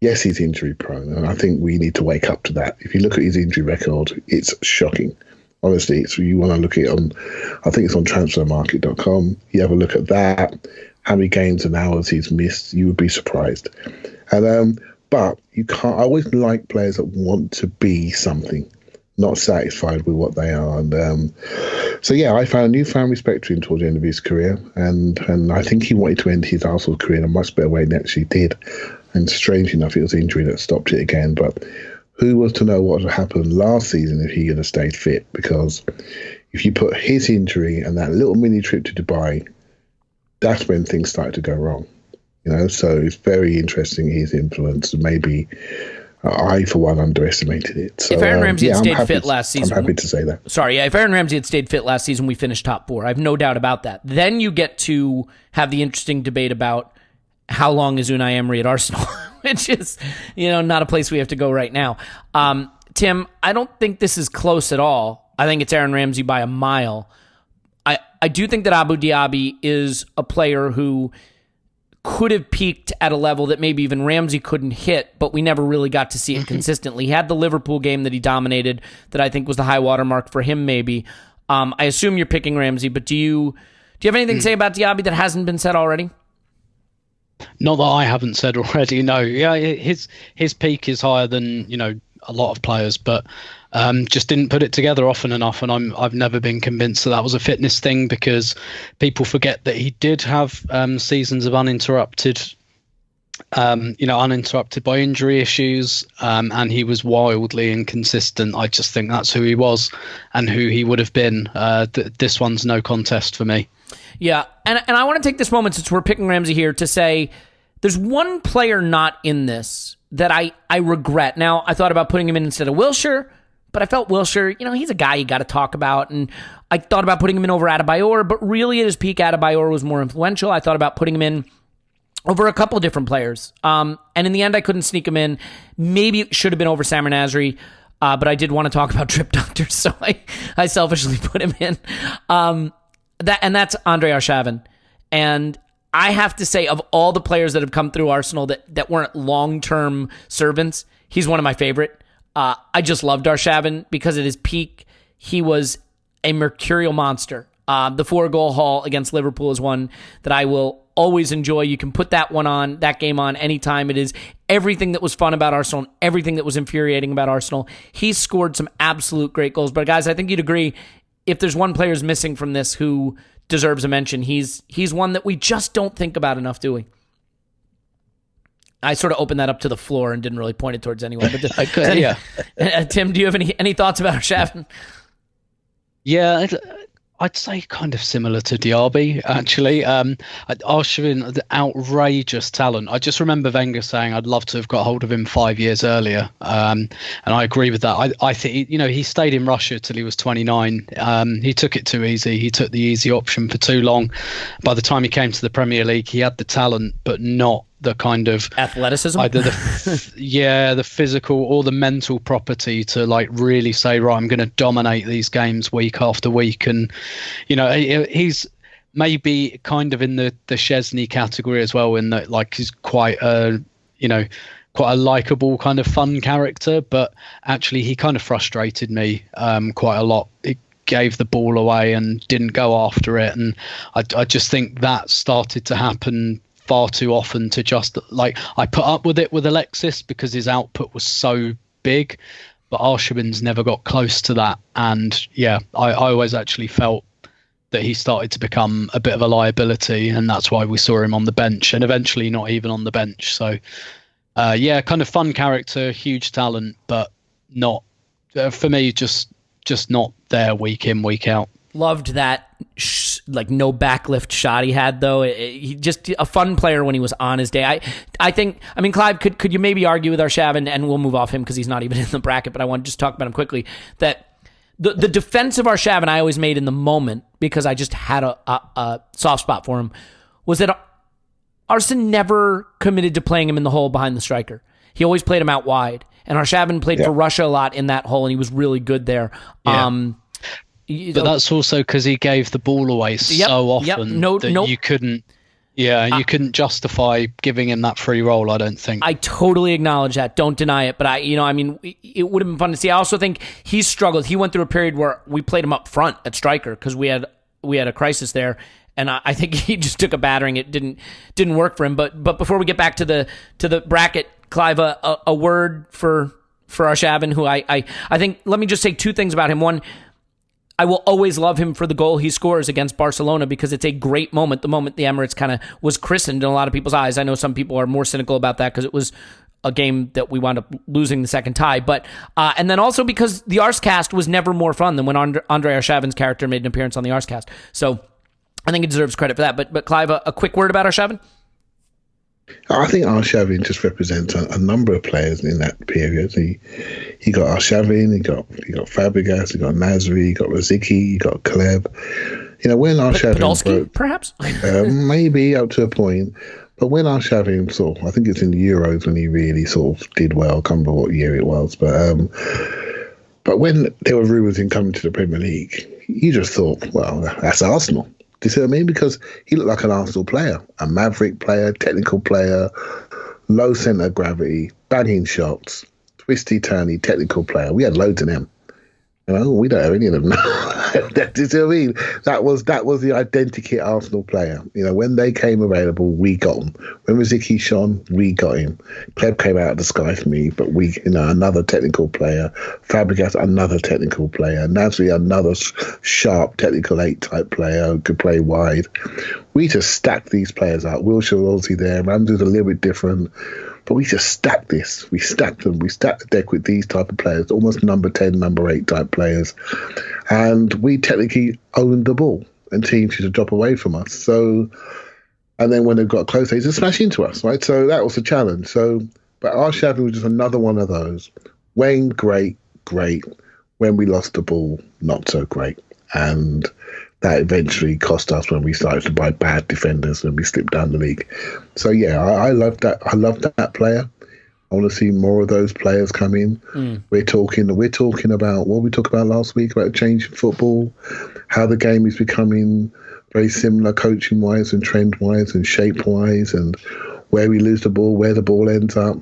Yes, he's injury-prone, and I think we need to wake up to that. If you look at his injury record, it's shocking. Honestly, you want to look at it on, I think it's on transfermarket.com. You have a look at that, how many games and hours he's missed, you would be surprised. And but you can't. I always like players that want to be something, not satisfied with what they are. And so, yeah, I found a newfound respect for him towards the end of his career. And I think he wanted to end his Arsenal career in a much better way than he actually did. And strange enough, it was injury that stopped it again. But who was to know what would happen last season if he had stayed fit? Because if you put his injury and that little mini trip to Dubai, that's when things started to go wrong. So it's very interesting, his influence, and maybe I, for one, underestimated it. So, if Aaron Ramsey had stayed fit last season... I'm happy to say that. Sorry, if Aaron Ramsey had stayed fit last season, we finished top 4. I have no doubt about that. Then you get to have the interesting debate about how long is Unai Emery at Arsenal, which is, not a place we have to go right now. Tim, I don't think this is close at all. I think it's Aaron Ramsey by a mile. I do think that Abu Dhabi is a player who could have peaked at a level that maybe even Ramsey couldn't hit, but we never really got to see it consistently. He had the Liverpool game that he dominated that I think was the high water mark for him maybe. I assume you're picking Ramsey, but do you have anything to say about Diaby that hasn't been said already? Not that I haven't said already, no. Yeah, his peak is higher than, a lot of players, but just didn't put it together often enough, and I've never been convinced that was a fitness thing, because people forget that he did have seasons of uninterrupted by injury issues, and he was wildly inconsistent. I just think that's who he was and who he would have been. This one's no contest for me. Yeah, and I want to take this moment, since we're picking Ramsey here, to say there's one player not in this that I regret. Now, I thought about putting him in instead of Wilshere, but I felt Wilshere, he's a guy you got to talk about, and I thought about putting him in over Adebayor, but really at his peak, Adebayor was more influential. I thought about putting him in over a couple of different players, and in the end, I couldn't sneak him in. Maybe it should have been over Samir Nasri, but I did want to talk about Drip Doctors, so I selfishly put him in. That's Andre Arshavin, and I have to say, of all the players that have come through Arsenal that weren't long-term servants, he's one of my favorite. I just loved Arshavin because at his peak, he was a mercurial monster. The 4-goal haul against Liverpool is one that I will always enjoy. You can put that game on anytime. It is everything that was fun about Arsenal and everything that was infuriating about Arsenal. He scored some absolute great goals. But guys, I think you'd agree, if there's one player who's missing from this who deserves a mention, he's one that we just don't think about enough, do we? I sort of opened that up to the floor and didn't really point it towards anyone. But I could, yeah. Tim, do you have any thoughts about Arshavin? Yeah, I'd say kind of similar to Diaby, actually. Arshavin, the outrageous talent. I just remember Wenger saying I'd love to have got hold of him 5 years earlier. And I agree with that. I think, he stayed in Russia till he was 29. He took it too easy. He took the easy option for too long. By the time he came to the Premier League, he had the talent, but not the kind of athleticism, either the physical or the mental property to really say, right, I'm going to dominate these games week after week. And he's maybe kind of in the Szczesny category as well, in that he's quite a likable kind of fun character, but actually he kind of frustrated me quite a lot. He gave the ball away and didn't go after it, and I just think that started to happen far too often to just I put up with it with Alexis because his output was so big, but Arshavin's never got close to that. And yeah, I always actually felt that he started to become a bit of a liability, and that's why we saw him on the bench and eventually not even on the bench. So kind of fun character, huge talent, but not for me, just not there week in, week out. Loved that no backlift shot he had, though. He just a fun player when he was on his day. I think, Clive, could you maybe argue with Arshavin, and we'll move off him because he's not even in the bracket, but I want to just talk about him quickly, that the defense of Arshavin I always made in the moment, because I just had a soft spot for him, was that Arsene never committed to playing him in the hole behind the striker. He always played him out wide, and Arshavin played for Russia a lot in that hole, and he was really good there. Yeah. But that's also because he gave the ball away so often that you couldn't. Yeah, you couldn't justify giving him that free role, I don't think. I totally acknowledge that. Don't deny it. But it would have been fun to see. I also think he's struggled. He went through a period where we played him up front at striker because we had a crisis there, and I think he just took a battering. It didn't work for him. But before we get back to the bracket, Clive, a word for Arshavin, who I think. Let me just say two things about him. One, I will always love him for the goal he scores against Barcelona because it's a great moment, the moment the Emirates kind of was christened in a lot of people's eyes. I know some people are more cynical about that because it was a game that we wound up losing the second tie. But and then also because the Arscast was never more fun than when Andre Arshavin's character made an appearance on the Arscast. So I think it deserves credit for that. But Clive, a quick word about Arshavin? I think Arshavin just represents a number of players in that period. He got Arshavin, he got Fabregas, he got Nasri, he got Rosicky, he got Kaleb. When Arshavin Podolski, broke, perhaps maybe up to a point. But when Arshavin I think it's in the Euros when he really sort of did well. I can't remember what year it was, but when there were rumours in coming to the Premier League, you just thought, well, that's Arsenal. Do you see what I mean? Because he looked like an Arsenal player, a maverick player, technical player, low centre of gravity, banging shots, twisty, turny, technical player. We had loads of them. We don't have any of them now. Do you see what I mean? That was the identikit Arsenal player. When they came available, we got them. When Rosicky shone, we got him. Pleb came out of the sky for me, but another technical player. Fabregas, another technical player. Nasri, another sharp technical 8 type player who could play wide. We just stacked these players out. Wilshere was obviously there. Ramsey's a little bit different. But we just stacked this. We stacked them. We stacked the deck with these type of players, almost number 10, number 8 type players. And we technically owned the ball, and teams used to drop away from us. So, and then when they got close, they just smash into us, right? So that was the challenge. But Arshavin was just another one of those. Wayne, great. When we lost the ball, not so great. And that eventually cost us when we started to buy bad defenders when we slipped down the league. So yeah, I love that. I love that player. I want to see more of those players come in. We're talking about what we talked about last week about changing football, how the game is becoming very similar coaching wise and trend wise and shape wise, and where we lose the ball, where the ball ends up.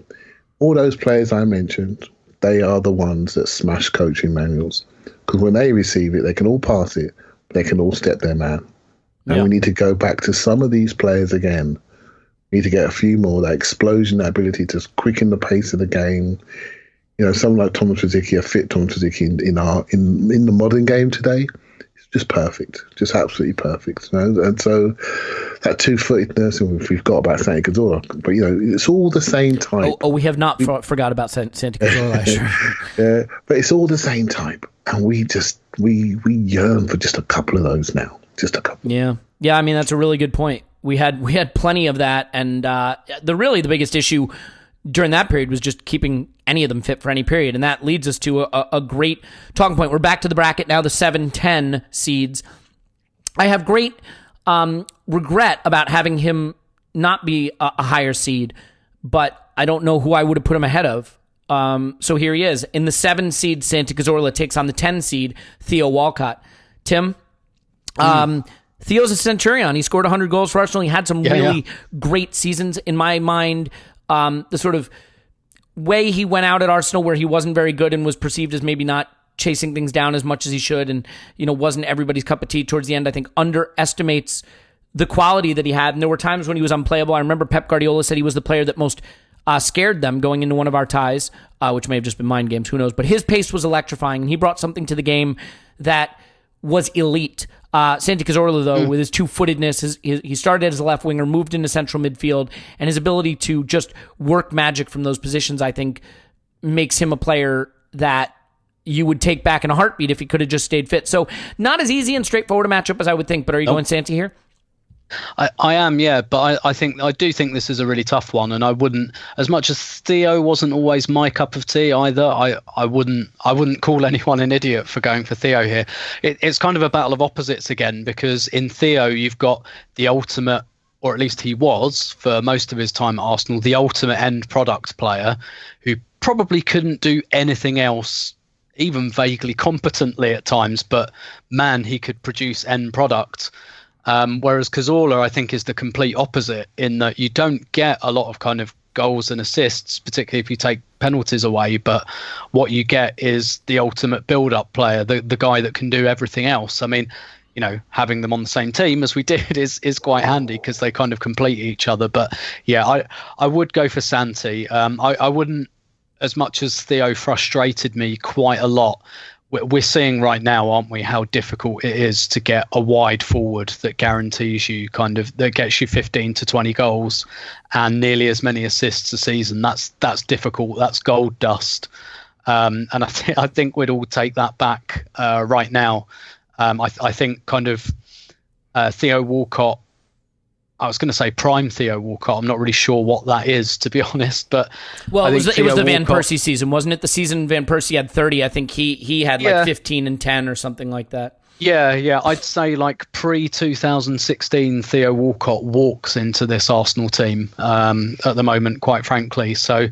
All those players I mentioned, they are the ones that smash coaching manuals, because when they receive it, they can all pass it. They can all step their man. And we need to go back to some of these players again. We need to get a few more, that explosion, that ability to quicken the pace of the game. Someone like Thomas Rosicky, a fit Thomas Rosicky in the modern game today, it's just perfect. Just absolutely perfect. And so that two-footedness, and we've got about Santi Cazorla, but it's all the same type. Oh, we have not forgot about Santi Cazorla, sure. Yeah, but it's all the same type. And we yearn for just a couple of those now. Just a couple. Yeah. I mean, that's a really good point. We had plenty of that, and the biggest issue during that period was just keeping any of them fit for any period, and that leads us to a great talking point. We're back to the bracket now, the 7-10 seeds. I have great regret about having him not be a higher seed, but I don't know who I would have put him ahead of. So here he is. In the 7 seed, Santi Cazorla takes on the 10 seed, Theo Walcott. Tim, Theo's a Centurion. He scored 100 goals for Arsenal. He had some really great seasons. In my mind, the sort of way he went out at Arsenal where he wasn't very good and was perceived as maybe not chasing things down as much as he should and, wasn't everybody's cup of tea towards the end, I think underestimates the quality that he had. And there were times when he was unplayable. I remember Pep Guardiola said he was the player that most scared them going into one of our ties, which may have just been mind games, who knows. But his pace was electrifying, and he brought something to the game that was elite. Santi Cazorla, though, with his two-footedness, he started as a left winger, moved into central midfield, and his ability to just work magic from those positions, I think, makes him a player that you would take back in a heartbeat if he could have just stayed fit. So not as easy and straightforward a matchup as I would think, but are you going Santi here? I am, yeah, but I do think this is a really tough one, and I wouldn't, as much as Theo wasn't always my cup of tea either, I wouldn't call anyone an idiot for going for Theo here. It's kind of a battle of opposites again, because in Theo you've got the ultimate, or at least he was for most of his time at Arsenal, the ultimate end product player who probably couldn't do anything else even vaguely competently at times, but man, he could produce end product. Whereas Cazorla, I think, is the complete opposite in that you don't get a lot of kind of goals and assists, particularly if you take penalties away. But what you get is the ultimate build-up player, the guy that can do everything else. I mean, having them on the same team as we did is quite handy because they kind of complete each other. But yeah, I would go for Santi. I wouldn't, as much as Theo frustrated me quite a lot. We're seeing right now, aren't we, how difficult it is to get a wide forward that guarantees you that gets you 15 to 20 goals and nearly as many assists a season. That's difficult. That's gold dust. And I think we'd all take that back right now. I think kind of Theo Walcott, I was going to say prime Theo Walcott. I'm not really sure what that is, to be honest. But well, it was the Van Persie season, wasn't it? The season Van Persie had 30. I think he had like 15 and 10 or something like that. Yeah. I'd say like pre-2016, Theo Walcott walks into this Arsenal team at the moment, quite frankly. So,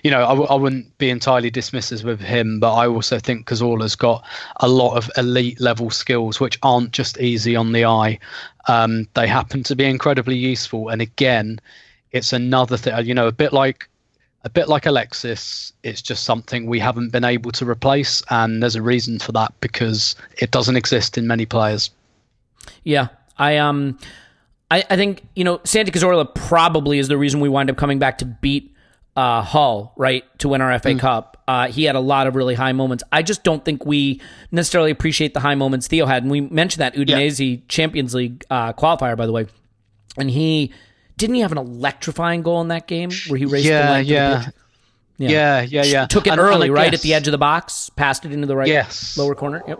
I wouldn't be entirely dismissive with him, but I also think Cazorla's got a lot of elite level skills, which aren't just easy on the eye. They happen to be incredibly useful. And again, it's another thing, a bit like Alexis, it's just something we haven't been able to replace, and there's a reason for that because it doesn't exist in many players. Yeah, I think Santi Cazorla probably is the reason we wind up coming back to beat Hull, right, to win our FA Cup. He had a lot of really high moments. I just don't think we necessarily appreciate the high moments Theo had, and we mentioned that Udinese Champions League qualifier, by the way, and Didn't he have an electrifying goal in that game where he raced the length of the pitch? Yeah. Took it early, right at the edge of the box, passed it into the right lower corner. Yep.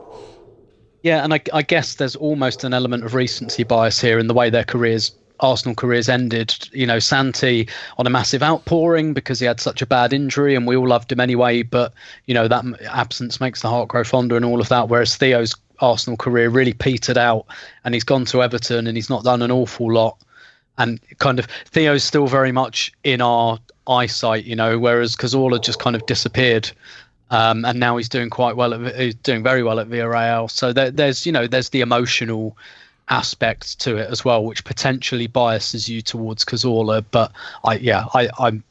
Yeah, and I guess there's almost an element of recency bias here in the way their Arsenal careers ended. Santi on a massive outpouring because he had such a bad injury, and we all loved him anyway. But that absence makes the heart grow fonder and all of that. Whereas Theo's Arsenal career really petered out, and he's gone to Everton, and he's not done an awful lot. And kind of Theo's still very much in our eyesight, whereas Cazorla just kind of disappeared, and now he's doing very well at Villarreal. So there's the emotional aspect to it as well, which potentially biases you towards Cazorla. But I'm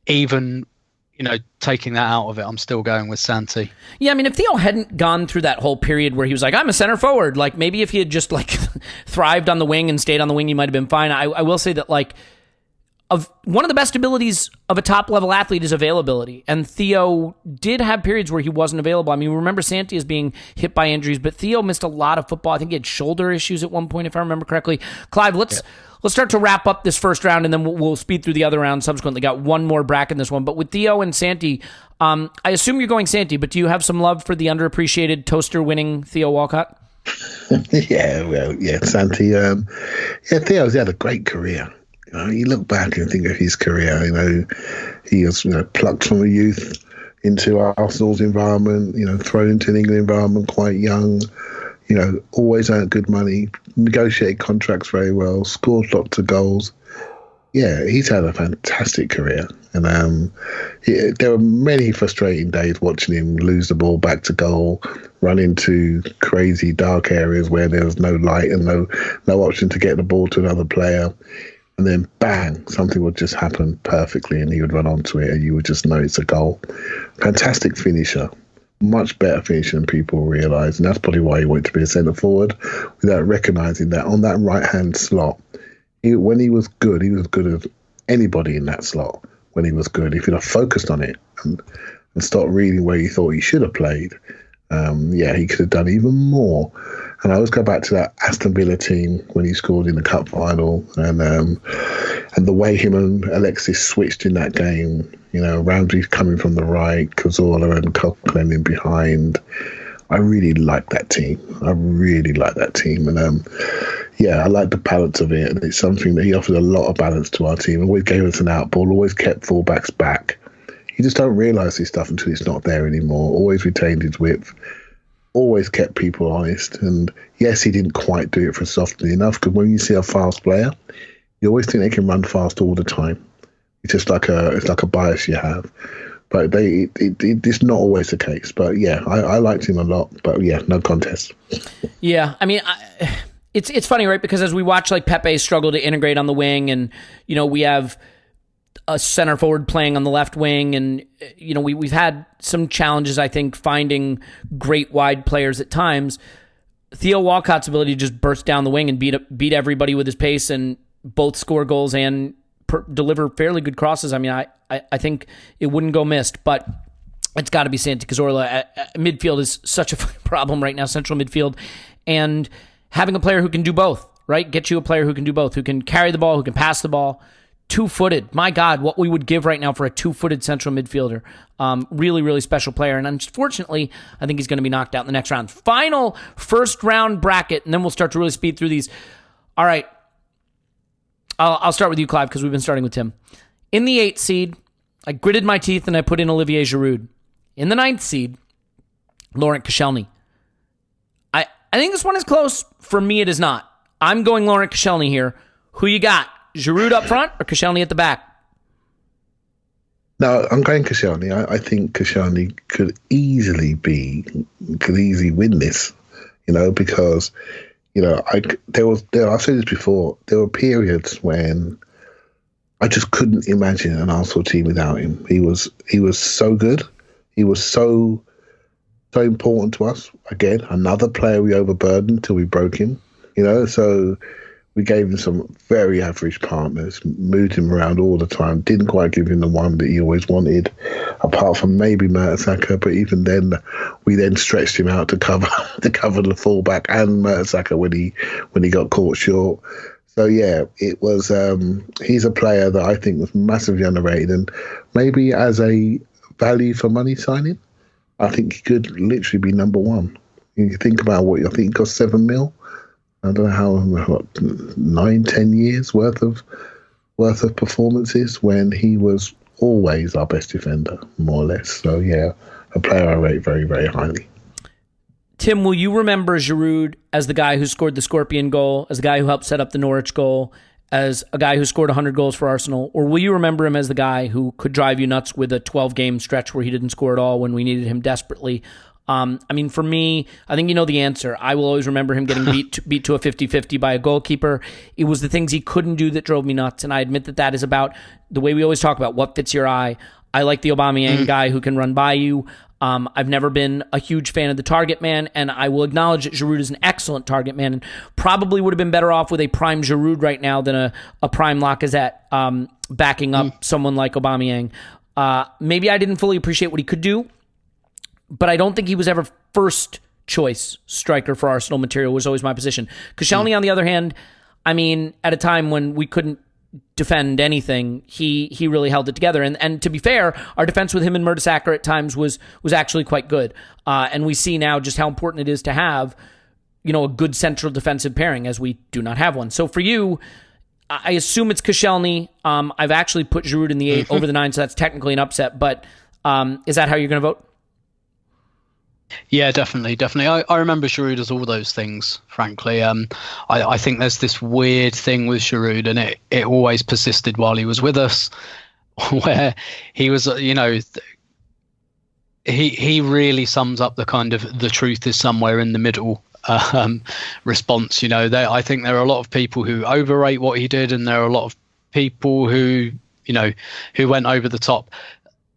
even taking that out of it, I'm still going with Santi. Yeah, I mean, if Theo hadn't gone through that whole period where he was like, I'm a center forward, like maybe if he had just like thrived on the wing and stayed on the wing, he might have been fine. I will say that like one of the best abilities of a top level athlete is availability. And Theo did have periods where he wasn't available. I mean, remember Santi as being hit by injuries, but Theo missed a lot of football. I think he had shoulder issues at one point, if I remember correctly. Clive, let's start to wrap up this first round, and then we'll speed through the other round subsequently. Got one more bracket in this one. But with Theo and Santi, I assume you're going Santi, but do you have some love for the underappreciated toaster-winning Theo Walcott? Santi. Theo's had a great career. You look back and think of his career. He was plucked from a youth into Arsenal's environment. Thrown into an England environment quite young. Always earned good money, negotiated contracts very well, scored lots of goals. Yeah, he's had a fantastic career. And there were many frustrating days watching him lose the ball back to goal, run into crazy dark areas where there was no light and no option to get the ball to another player. And then bang, something would just happen perfectly and he would run onto it and you would just know it's a goal. Fantastic finisher. Much better finisher than people realise. And that's probably why he wanted to be a centre forward without recognising that on that right-hand slot, when he was good as anybody in that slot when he was good. If you'd have focused on it and stopped reading where you thought he should have played, he could have done even more. And I always go back to that Aston Villa team when he scored in the cup final, and the way him and Alexis switched in that game. Ramsey coming from the right, Cazorla and Coquelin in behind. I really like that team. And I like the balance of it. And it's something that he offered a lot of balance to our team. Always gave us an outball. Always kept fullbacks back. You just don't realise this stuff until it's not there anymore. Always retained his width. Always kept people honest. And yes, he didn't quite do it for softly enough, because when you see a fast player, you always think they can run fast all the time. It's just like a bias you have. But it's not always the case. But yeah, I liked him a lot. But yeah, no contest. Yeah, I mean, it's funny, right? Because as we watch like Pepe struggle to integrate on the wing, and we have a center forward playing on the left wing, and we've had some challenges, I think, finding great wide players at times. Theo Walcott's ability to just burst down the wing and beat everybody with his pace and both score goals and deliver fairly good crosses. I mean, I think it wouldn't go missed, but it's got to be Santi Cazorla. Midfield is such a problem right now, central midfield, and having a player who can do both, right? Get you a player who can do both, who can carry the ball, who can pass the ball. Two-footed. My God, what we would give right now for a two-footed central midfielder. Really, really special player. And unfortunately, I think he's going to be knocked out in the next round. Final first round bracket, and then we'll start to really speed through these. All right. I'll start with you, Clive, because we've been starting with Tim. In the 8th seed, I gritted my teeth and I put in Olivier Giroud. In the 9th seed, Laurent Koscielny. I think this one is close. For me, it is not. I'm going Laurent Koscielny here. Who you got? Giroud up front or Koscielny at the back? No, I'm going Koscielny. I think Koscielny could easily win this, because, I've said this before, there were periods when I just couldn't imagine an Arsenal team without him. He was so good. He was so important to us. Again, another player we overburdened till we broke him, so we gave him some very average partners, moved him around all the time, didn't quite give him the one that he always wanted, apart from maybe Mertesacker, but even then, we then stretched him out to cover the fullback and Mertesacker when he got caught short. So yeah, it was. He's a player that I think was massively underrated, and maybe as a value for money signing, I think he could literally be number one. You think about what I think he cost $7 million. I don't know how 9-10 years worth of performances when he was always our best defender, more or less. So yeah, a player I rate very, very highly. Tim, will you remember Giroud as the guy who scored the Scorpion goal, as the guy who helped set up the Norwich goal, as a guy who scored 100 goals for Arsenal? Or will you remember him as the guy who could drive you nuts with a 12-game stretch where he didn't score at all when we needed him desperately? For me, I think you know the answer. I will always remember him getting beat to a 50-50 by a goalkeeper. It was the things he couldn't do that drove me nuts, and I admit that is about the way we always talk about what fits your eye. I like the Aubameyang guy who can run by you. I've never been a huge fan of the target man, and I will acknowledge that Giroud is an excellent target man and probably would have been better off with a prime Giroud right now than a prime Lacazette backing up someone like Aubameyang. Maybe I didn't fully appreciate what he could do, but I don't think he was ever first choice striker for Arsenal material, was always my position. Koscielny, on the other hand, at a time when we couldn't defend anything, he really held it together. And to be fair, our defense with him and Mertesacker at times was actually quite good. And we see now just how important it is to have, a good central defensive pairing, as we do not have one. So for you, I assume it's Koscielny. I've actually put Giroud in the 8 over the 9, so that's technically an upset. But is that how you're going to vote? Yeah, definitely. I remember Giroud as all those things, frankly. I think there's this weird thing with Giroud, and it always persisted while he was with us, where he was, he really sums up the kind of the truth is somewhere in the middle response. I think there are a lot of people who overrate what he did, and there are a lot of people who went over the top.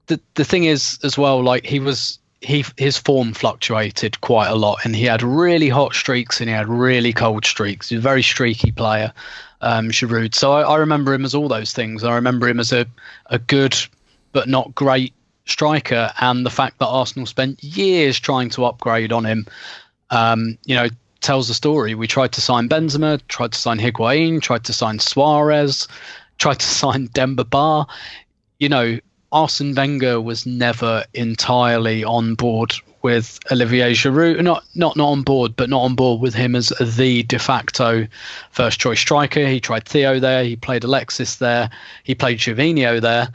The thing is as well, like his form fluctuated quite a lot, and he had really hot streaks and he had really cold streaks. He's a very streaky player, Giroud. So I remember him as all those things. I remember him as a good but not great striker, and the fact that Arsenal spent years trying to upgrade on him, tells the story. We tried to sign Benzema, tried to sign Higuain, tried to sign Suarez, tried to sign Demba Ba. Arsene Wenger was never entirely on board with Olivier Giroud. Not on board, but not on board with him as the de facto first choice striker. He tried Theo there. He played Alexis there. He played Gervinho there.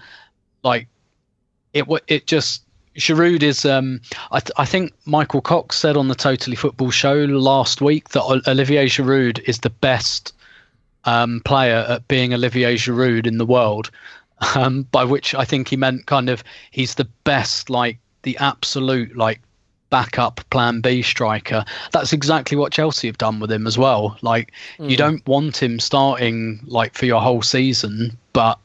Giroud is. I think Michael Cox said on the Totally Football show last week that Olivier Giroud is the best player at being Olivier Giroud in the world. By which I think he meant kind of he's the best, the absolute, backup plan B striker. That's exactly what Chelsea have done with him as well. You don't want him starting, for your whole season, but,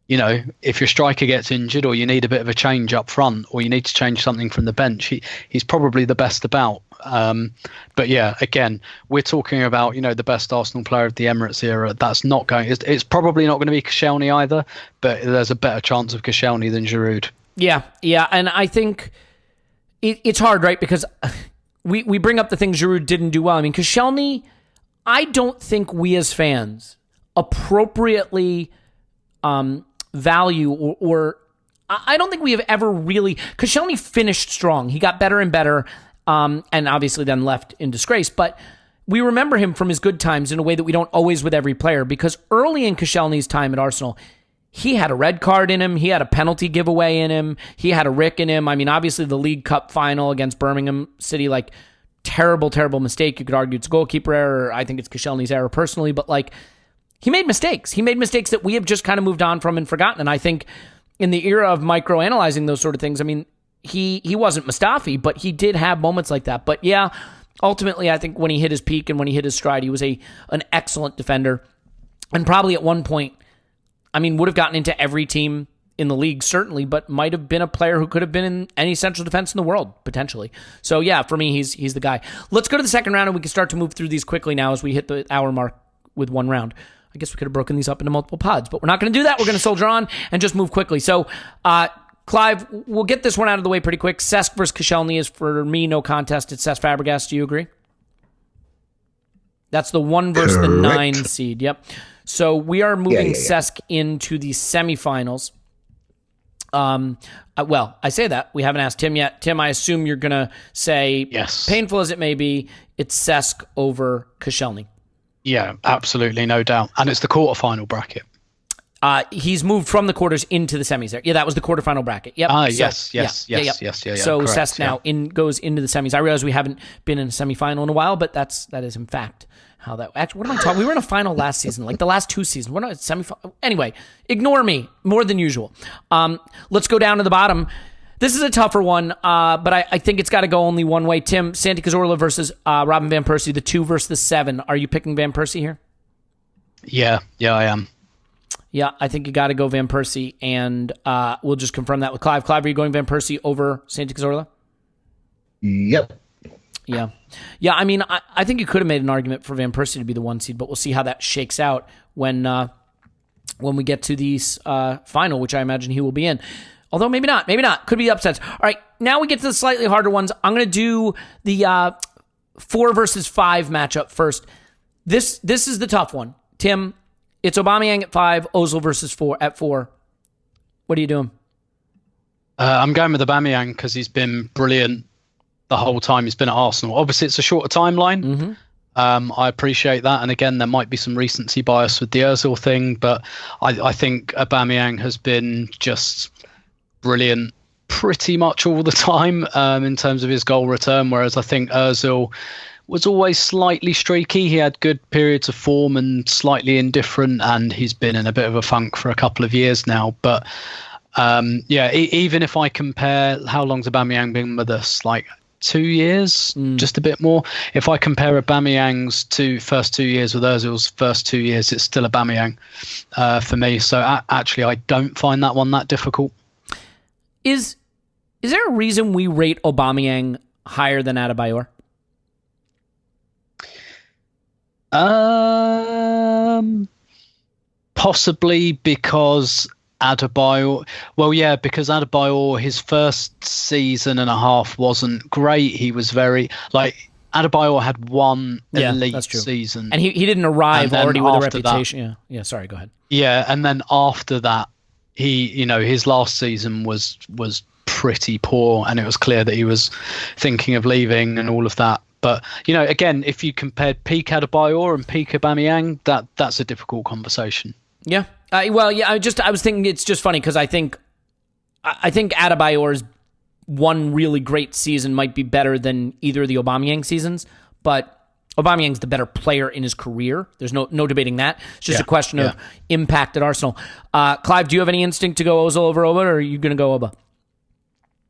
if your striker gets injured or you need a bit of a change up front or you need to change something from the bench, he's probably the best about. But yeah, again, we're talking about, the best Arsenal player of the Emirates era. That's not going. It's probably not going to be Koscielny either, but there's a better chance of Koscielny than Giroud. Yeah, and I think it's hard, right? Because we bring up the things Giroud didn't do well. Koscielny, I don't think we as fans appropriately value or I don't think we have ever really. Koscielny finished strong. He got better and better. And obviously then left in disgrace. But we remember him from his good times in a way that we don't always with every player, because early in Koscielny's time at Arsenal, he had a red card in him. He had a penalty giveaway in him. He had a Rick in him. I mean, obviously the League Cup final against Birmingham City, like, terrible, terrible mistake. You could argue it's a goalkeeper error. I think it's Koscielny's error personally, but like, he made mistakes. He made mistakes that we have just kind of moved on from and forgotten. And I think in the era of micro-analyzing those sort of things, I mean, he wasn't Mustafi, but he did have moments like that. But yeah, ultimately, I think when he hit his peak and when he hit his stride, he was an excellent defender. And probably at one point, I mean, would have gotten into every team in the league, certainly, but might have been a player who could have been in any central defense in the world, potentially. So yeah, for me, he's the guy. Let's go to the second round, and we can start to move through these quickly now as we hit the hour mark with one round. I guess we could have broken these up into multiple pods, but we're not going to do that. We're going to soldier on and just move quickly. So, Clive, we'll get this one out of the way pretty quick. Cesc versus Koscielny is, for me, no contest. It's Cesc Fabregas. Do you agree? That's the 1 versus the 9 seed. Yep. So we are moving Cesc into the semifinals. Well, I say that. We haven't asked Tim yet. Tim, I assume you're going to say, yes, painful as it may be, it's Cesc over Koscielny. Yeah, absolutely, no doubt. And it's the quarterfinal bracket. He's moved from the quarters into the semis there. Yeah, that was the quarterfinal bracket. Yep. Yes. So correct, Cesc now goes into the semis. I realize we haven't been in a semifinal in a while, but that is in fact how that. Actually, what am I talking? We were in a final last season, like the last 2 seasons. We're not semifinal. Anyway, ignore me more than usual. Let's go down to the bottom. This is a tougher one, but I think it's got to go only one way. Tim, Santi Cazorla versus Robin van Persie, the 2 versus the 7. Are you picking Van Persie here? Yeah, I am. Yeah, I think you got to go Van Persie, and we'll just confirm that with Clive. Clive, are you going Van Persie over Santi Cazorla? Yep. Yeah. I mean, I think you could have made an argument for Van Persie to be the 1 seed, but we'll see how that shakes out when we get to the final, which I imagine he will be in. Although maybe not. Could be upsets. All right, now we get to the slightly harder ones. I'm going to do the 4 versus 5 matchup first. This is the tough one. Tim, it's Aubameyang at 5, Ozil versus 4 at 4. What are you doing? I'm going with Aubameyang because he's been brilliant the whole time he's been at Arsenal. Obviously, it's a shorter timeline. Mm-hmm. I appreciate that. And again, there might be some recency bias with the Ozil thing, but I think Aubameyang has been just brilliant pretty much all the time in terms of his goal return, whereas I think Ozil was always slightly streaky. He had good periods of form and slightly indifferent, and he's been in a bit of a funk for a couple of years now. But even if I compare, how long's Aubameyang been with us? Like 2 years, just a bit more. If I compare Aubameyang's first 2 years with Ozil's first 2 years, it's still Aubameyang for me. So actually, I don't find that one that difficult. Is there a reason we rate Aubameyang higher than Adebayor? Possibly because Adebayor. Well, yeah, because Adebayor, his first season and a half wasn't great. He was Adebayor had one elite season, and he didn't arrive already with a reputation. Yeah. Sorry, go ahead. Yeah, and then after that, his last season was pretty poor, and it was clear that he was thinking of leaving and all of that. But again, if you compared peak Adebayor and peak Aubameyang, that's a difficult conversation. Yeah. I was thinking it's just funny because I think Adebayor's one really great season might be better than either of the Aubameyang seasons, but Aubameyang's the better player in his career. There's no debating that. It's just a question of impact at Arsenal. Clive, do you have any instinct to go Ozil over Oba, or are you going to go Oba?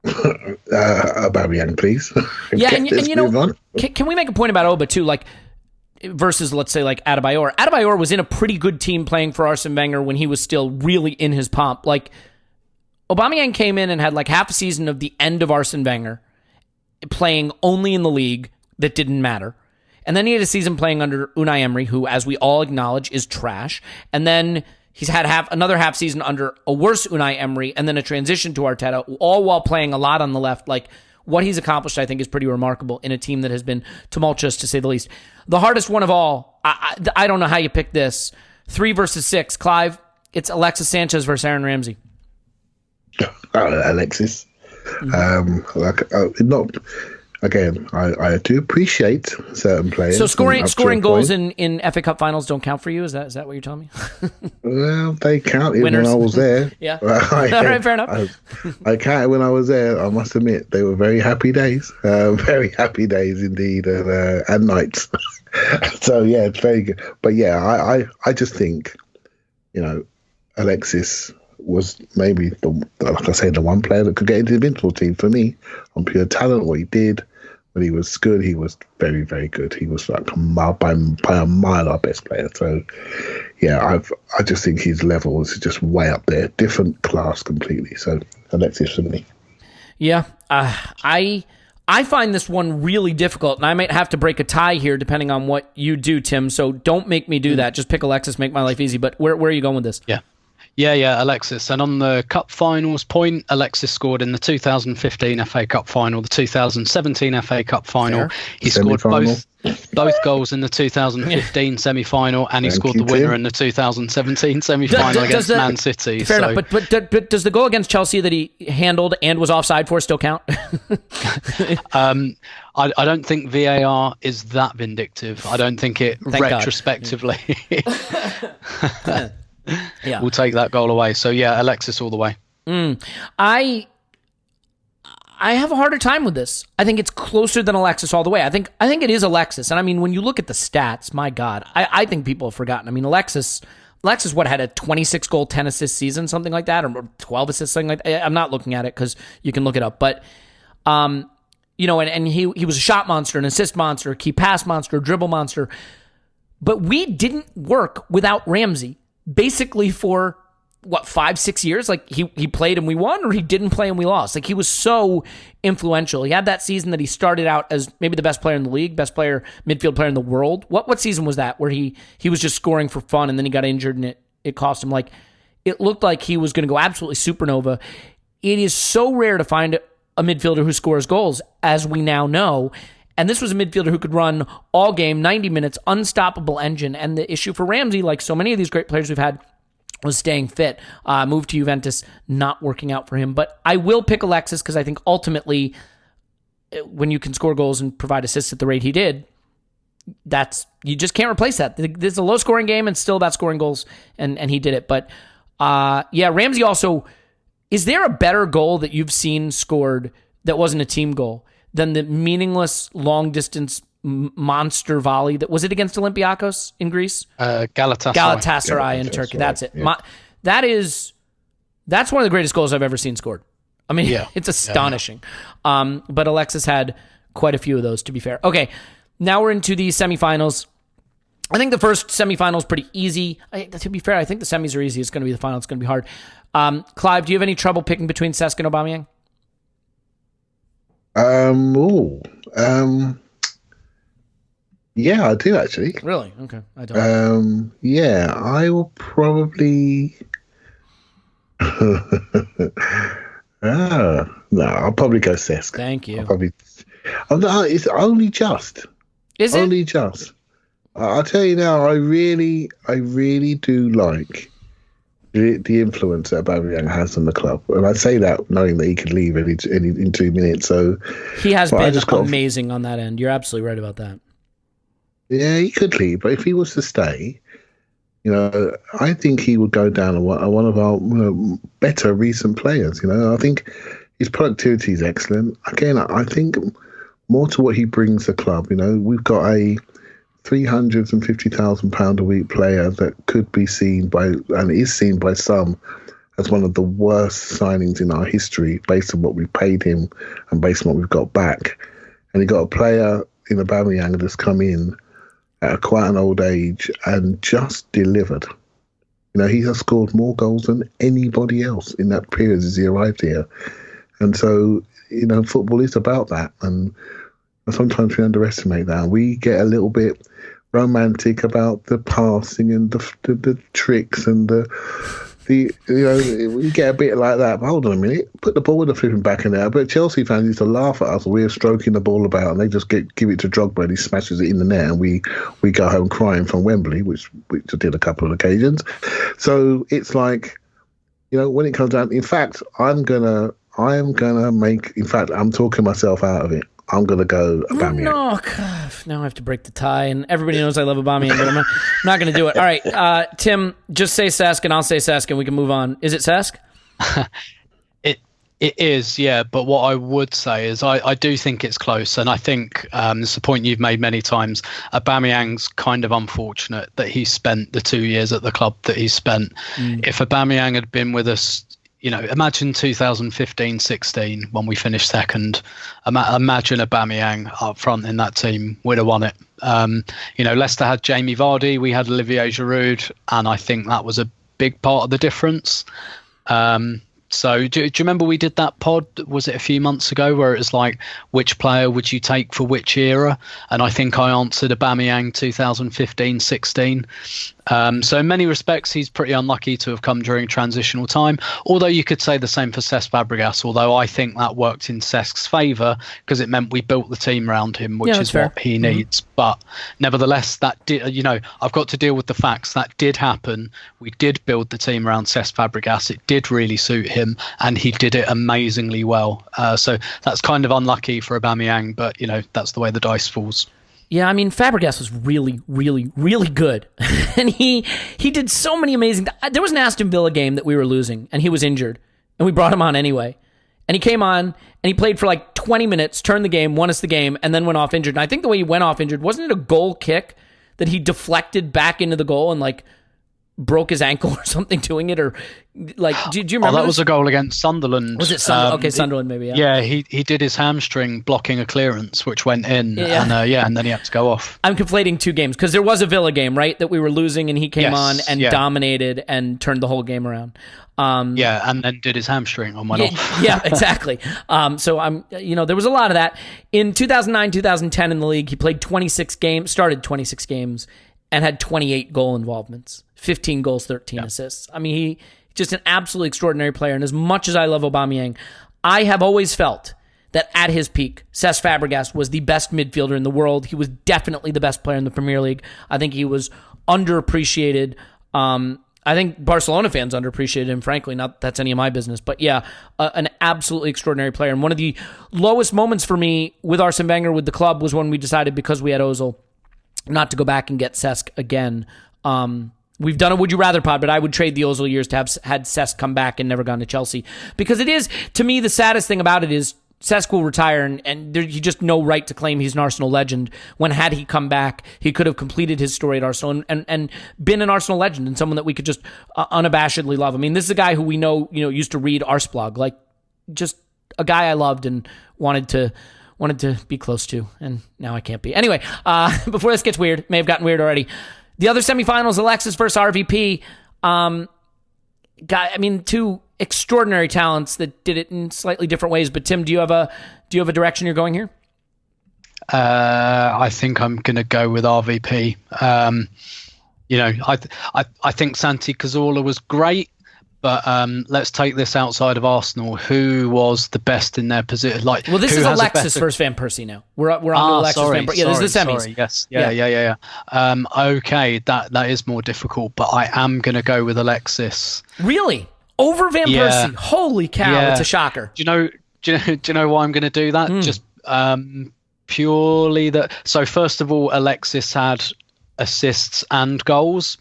Aubameyang, please. Yeah, can we make a point about Oba too? Like, versus, let's say, like Adebayor. Adebayor was in a pretty good team playing for Arsene Wenger when he was still really in his pomp. Like, Aubameyang came in and had like half a season of the end of Arsene Wenger, playing only in the league that didn't matter. And then he had a season playing under Unai Emery, who, as we all acknowledge, is trash. And then he's had another half season under a worse Unai Emery, and then a transition to Arteta, all while playing a lot on the left. Like, what he's accomplished, I think, is pretty remarkable in a team that has been tumultuous, to say the least. The hardest one of all, I don't know how you pick this. 3 versus 6. Clive, it's Alexis Sanchez versus Aaron Ramsey. Alexis. again, I do appreciate certain players. So scoring goals in FA Cup finals don't count for you? Is that what you're telling me? Well, they counted when I was there. Yeah. All right, fair enough. I counted when I was there. I must admit, they were very happy days. Very happy days indeed, and nights. So yeah, it's very good. But yeah, I just think, Alexis was maybe like I say, the one player that could get into the Invincible team for me on pure talent. What he did when he was good, he was very, very good. He was like by a mile our best player. So yeah, I just think his level is just way up there, different class completely. So Alexis for me. Yeah, I find this one really difficult, and I might have to break a tie here depending on what you do, Tim. So don't make me do that. Just pick Alexis, make my life easy. But where are you going with this? Yeah, Alexis. And on the Cup Finals point, Alexis scored in the 2015 FA Cup Final, the 2017 FA Cup Final. Fair. He scored both goals in the 2015 semi-final, and he scored the winner in the 2017 semi-final against Man City. Fair enough, but does the goal against Chelsea that he handled and was offside for still count? I don't think VAR is that vindictive. I don't think it retrospectively... Yeah. We'll take that goal away. So yeah, Alexis all the way. I have a harder time with this. I think it's closer than Alexis all the way. I think it is Alexis. And I mean, when you look at the stats, my God, I think people have forgotten. I mean, Alexis had a 26 goal, 10 assist season, something like that, or 12 assists, something like that. I'm not looking at it because you can look it up. But, and he was a shot monster, an assist monster, a key pass monster, dribble monster. But we didn't work without Ramsey. Basically for 5-6 years, like he played and we won, or he didn't play and we lost. Like he was so influential. He had that season that he started out as maybe the best player in the league, best player, midfield player in the world. What season was that where he was just scoring for fun and then he got injured and it cost him? Like it looked like he was going to go absolutely supernova. It is so rare to find a midfielder who scores goals, as we now know. And this was a midfielder who could run all game, 90 minutes, unstoppable engine. And the issue for Ramsey, like so many of these great players we've had, was staying fit. Moved to Juventus, not working out for him. But I will pick Alexis because I think ultimately, when you can score goals and provide assists at the rate he did, you just can't replace that. This is a low-scoring game and still about scoring goals, and he did it. But Ramsey also, is there a better goal that you've seen scored that wasn't a team goal than the meaningless long-distance monster volley that was it against Olympiacos in Greece? Galatasaray in Turkey. That's it. Yeah. That's one of the greatest goals I've ever seen scored. I mean, it's astonishing. Yeah. But Alexis had quite a few of those, to be fair. Okay, now we're into the semifinals. I think the first semifinal is pretty easy. To be fair, I think the semis are easy. It's going to be the final. It's going to be hard. Clive, do you have any trouble picking between Cesc and Aubameyang? Yeah, I do actually. Really? Okay, I don't. Yeah, I will probably. No, I'll probably go Cesc. Thank you. It's only just. Is it? Only just. I'll tell you now. I really do like the influence that Aubameyang has on the club, and I say that knowing that he could leave in 2 minutes. So he has been amazing on that end. You're absolutely right about that. Yeah, he could leave, but if he was to stay, I think he would go down one of our better recent players. I think his productivity is excellent. Again, I think more to what he brings the club. We've got a £350,000 a week player that could be seen by, and is seen by some, as one of the worst signings in our history based on what we paid him and based on what we've got back. And he got a player in Aubameyang that's come in at quite an old age and just delivered. He has scored more goals than anybody else in that period as he arrived here. And so, football is about that. And sometimes we underestimate that. We get a little bit romantic about the passing and the tricks and we get a bit like that. But hold on a minute, put the ball in the flipping back in there. But Chelsea fans used to laugh at us. We're stroking the ball about, and they just give it to Drogba, and he smashes it in the net, and we go home crying from Wembley, which I did a couple of occasions. So it's like, when it comes down. In fact, I'm gonna make. In fact, I'm talking myself out of it. I'm going to go Aubameyang. No, God, now I have to break the tie, and everybody knows I love Aubameyang, but I'm not going to do it. All right, Tim, just say Cesc, and I'll say Cesc, and we can move on. Is it Cesc? It is, yeah. But what I would say is I do think it's close. And I think it's a point you've made many times. Aubameyang's kind of unfortunate that he spent the 2 years at the club that he spent. If Aubameyang had been with us, imagine 2015-16 when we finished second. Imagine Aubameyang up front in that team. We'd have won it. Leicester had Jamie Vardy. We had Olivier Giroud. And I think that was a big part of the difference. So do you remember we did that pod, was it a few months ago, where it was like, which player would you take for which era? And I think I answered Aubameyang 2015-16. So in many respects, he's pretty unlucky to have come during transitional time. Although you could say the same for Cesc Fabregas, although I think that worked in Cesc's favour because it meant we built the team around him, which is what he needs. But nevertheless, that did, I've got to deal with the facts. That did happen. We did build the team around Cesc Fabregas. It did really suit him, and he did it amazingly well. So that's kind of unlucky for Aubameyang, but that's the way the dice falls. Yeah, I mean, Fabregas was really, really, really good. And he did so many amazing... There was an Aston Villa game that we were losing, and he was injured. And we brought him on anyway. And he came on, and he played for like 20 minutes, turned the game, won us the game, and then went off injured. And I think the way he went off injured, wasn't it a goal kick that he deflected back into the goal and like broke his ankle or something doing it? Or like, do you remember that was a goal against Sunderland. Was it Sunderland? Okay, Sunderland maybe, yeah. He did his hamstring blocking a clearance, which went in, and then he had to go off. I'm conflating two games, because there was a Villa game, right, that we were losing, and he came on and dominated and turned the whole game around. And then did his hamstring and went off. Yeah, exactly. So there was a lot of that. In 2009, 2010 in the league, he played 26 games, started 26 games, and had 28 goal involvements, 15 goals, 13 assists. I mean, he just an absolutely extraordinary player. And as much as I love Aubameyang, I have always felt that at his peak, Cesc Fabregas was the best midfielder in the world. He was definitely the best player in the Premier League. I think he was underappreciated. I think Barcelona fans underappreciated him, frankly. Not that that's any of my business. But yeah, an absolutely extraordinary player. And one of the lowest moments for me with Arsene Wenger, with the club, was when we decided, because we had Ozil, not to go back and get Cesc again. We've done a Would You Rather pod, but I would trade the Ozil years to have had Cesc come back and never gone to Chelsea. Because it is, to me, the saddest thing about it is Cesc will retire, and there's just no right to claim he's an Arsenal legend, when had he come back, he could have completed his story at Arsenal and been an Arsenal legend and someone that we could just unabashedly love. I mean, this is a guy who we know, used to read Arsblog, like just a guy I loved and wanted to be close to, and now I can't be. Anyway, before this gets weird, may have gotten weird already. The other semifinals, Alexis versus RVP. Two extraordinary talents that did it in slightly different ways. But Tim, do you have a direction you're going here? I think I'm going to go with RVP. I think Santi Cazorla was great. But let's take this outside of Arsenal. Who was the best in their position? This is Alexis versus Van Persie now. We're on to Alexis Van Persie. Yeah, this is the semis. Sorry, yes. Yeah. Okay, that is more difficult, but I am going to go with Alexis. Really? Over Van Persie? Holy cow, it's a shocker. Do you know why I'm going to do that? Just purely that. So first of all, Alexis had assists and goals.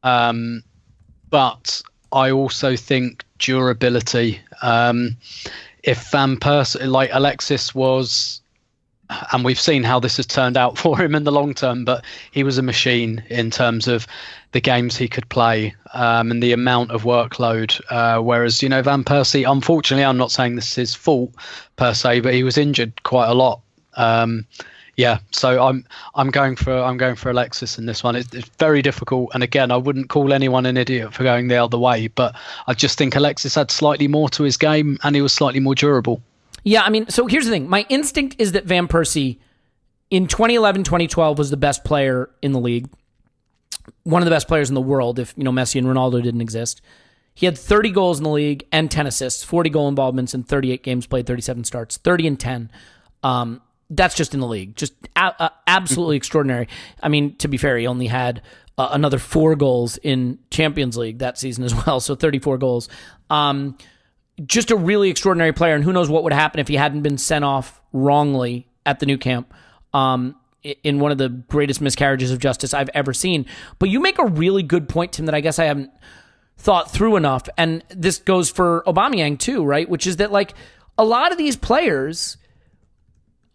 But I also think durability. If Van Persie, like Alexis was, and we've seen how this has turned out for him in the long term, but he was a machine in terms of the games he could play and the amount of workload. Whereas, Van Persie, unfortunately, I'm not saying this is his fault per se, but he was injured quite a lot. So I'm going for Alexis in this one. It's very difficult, and again, I wouldn't call anyone an idiot for going the other way, but I just think Alexis had slightly more to his game, and he was slightly more durable. Yeah, I mean, so here's the thing. My instinct is that Van Persie in 2011, 2012 was the best player in the league, one of the best players in the world. If Messi and Ronaldo didn't exist, he had 30 goals in the league and 10 assists, 40 goal involvements in 38 games played, 37 starts, 30 and 10. That's just in the league. Just absolutely extraordinary. I mean, to be fair, he only had another 4 goals in Champions League that season as well, so 34 goals. just a really extraordinary player, and who knows what would happen if he hadn't been sent off wrongly at the new camp in one of the greatest miscarriages of justice I've ever seen. But you make a really good point, Tim, that I guess I haven't thought through enough, and this goes for Aubameyang too, right? Which is that, like, a lot of these players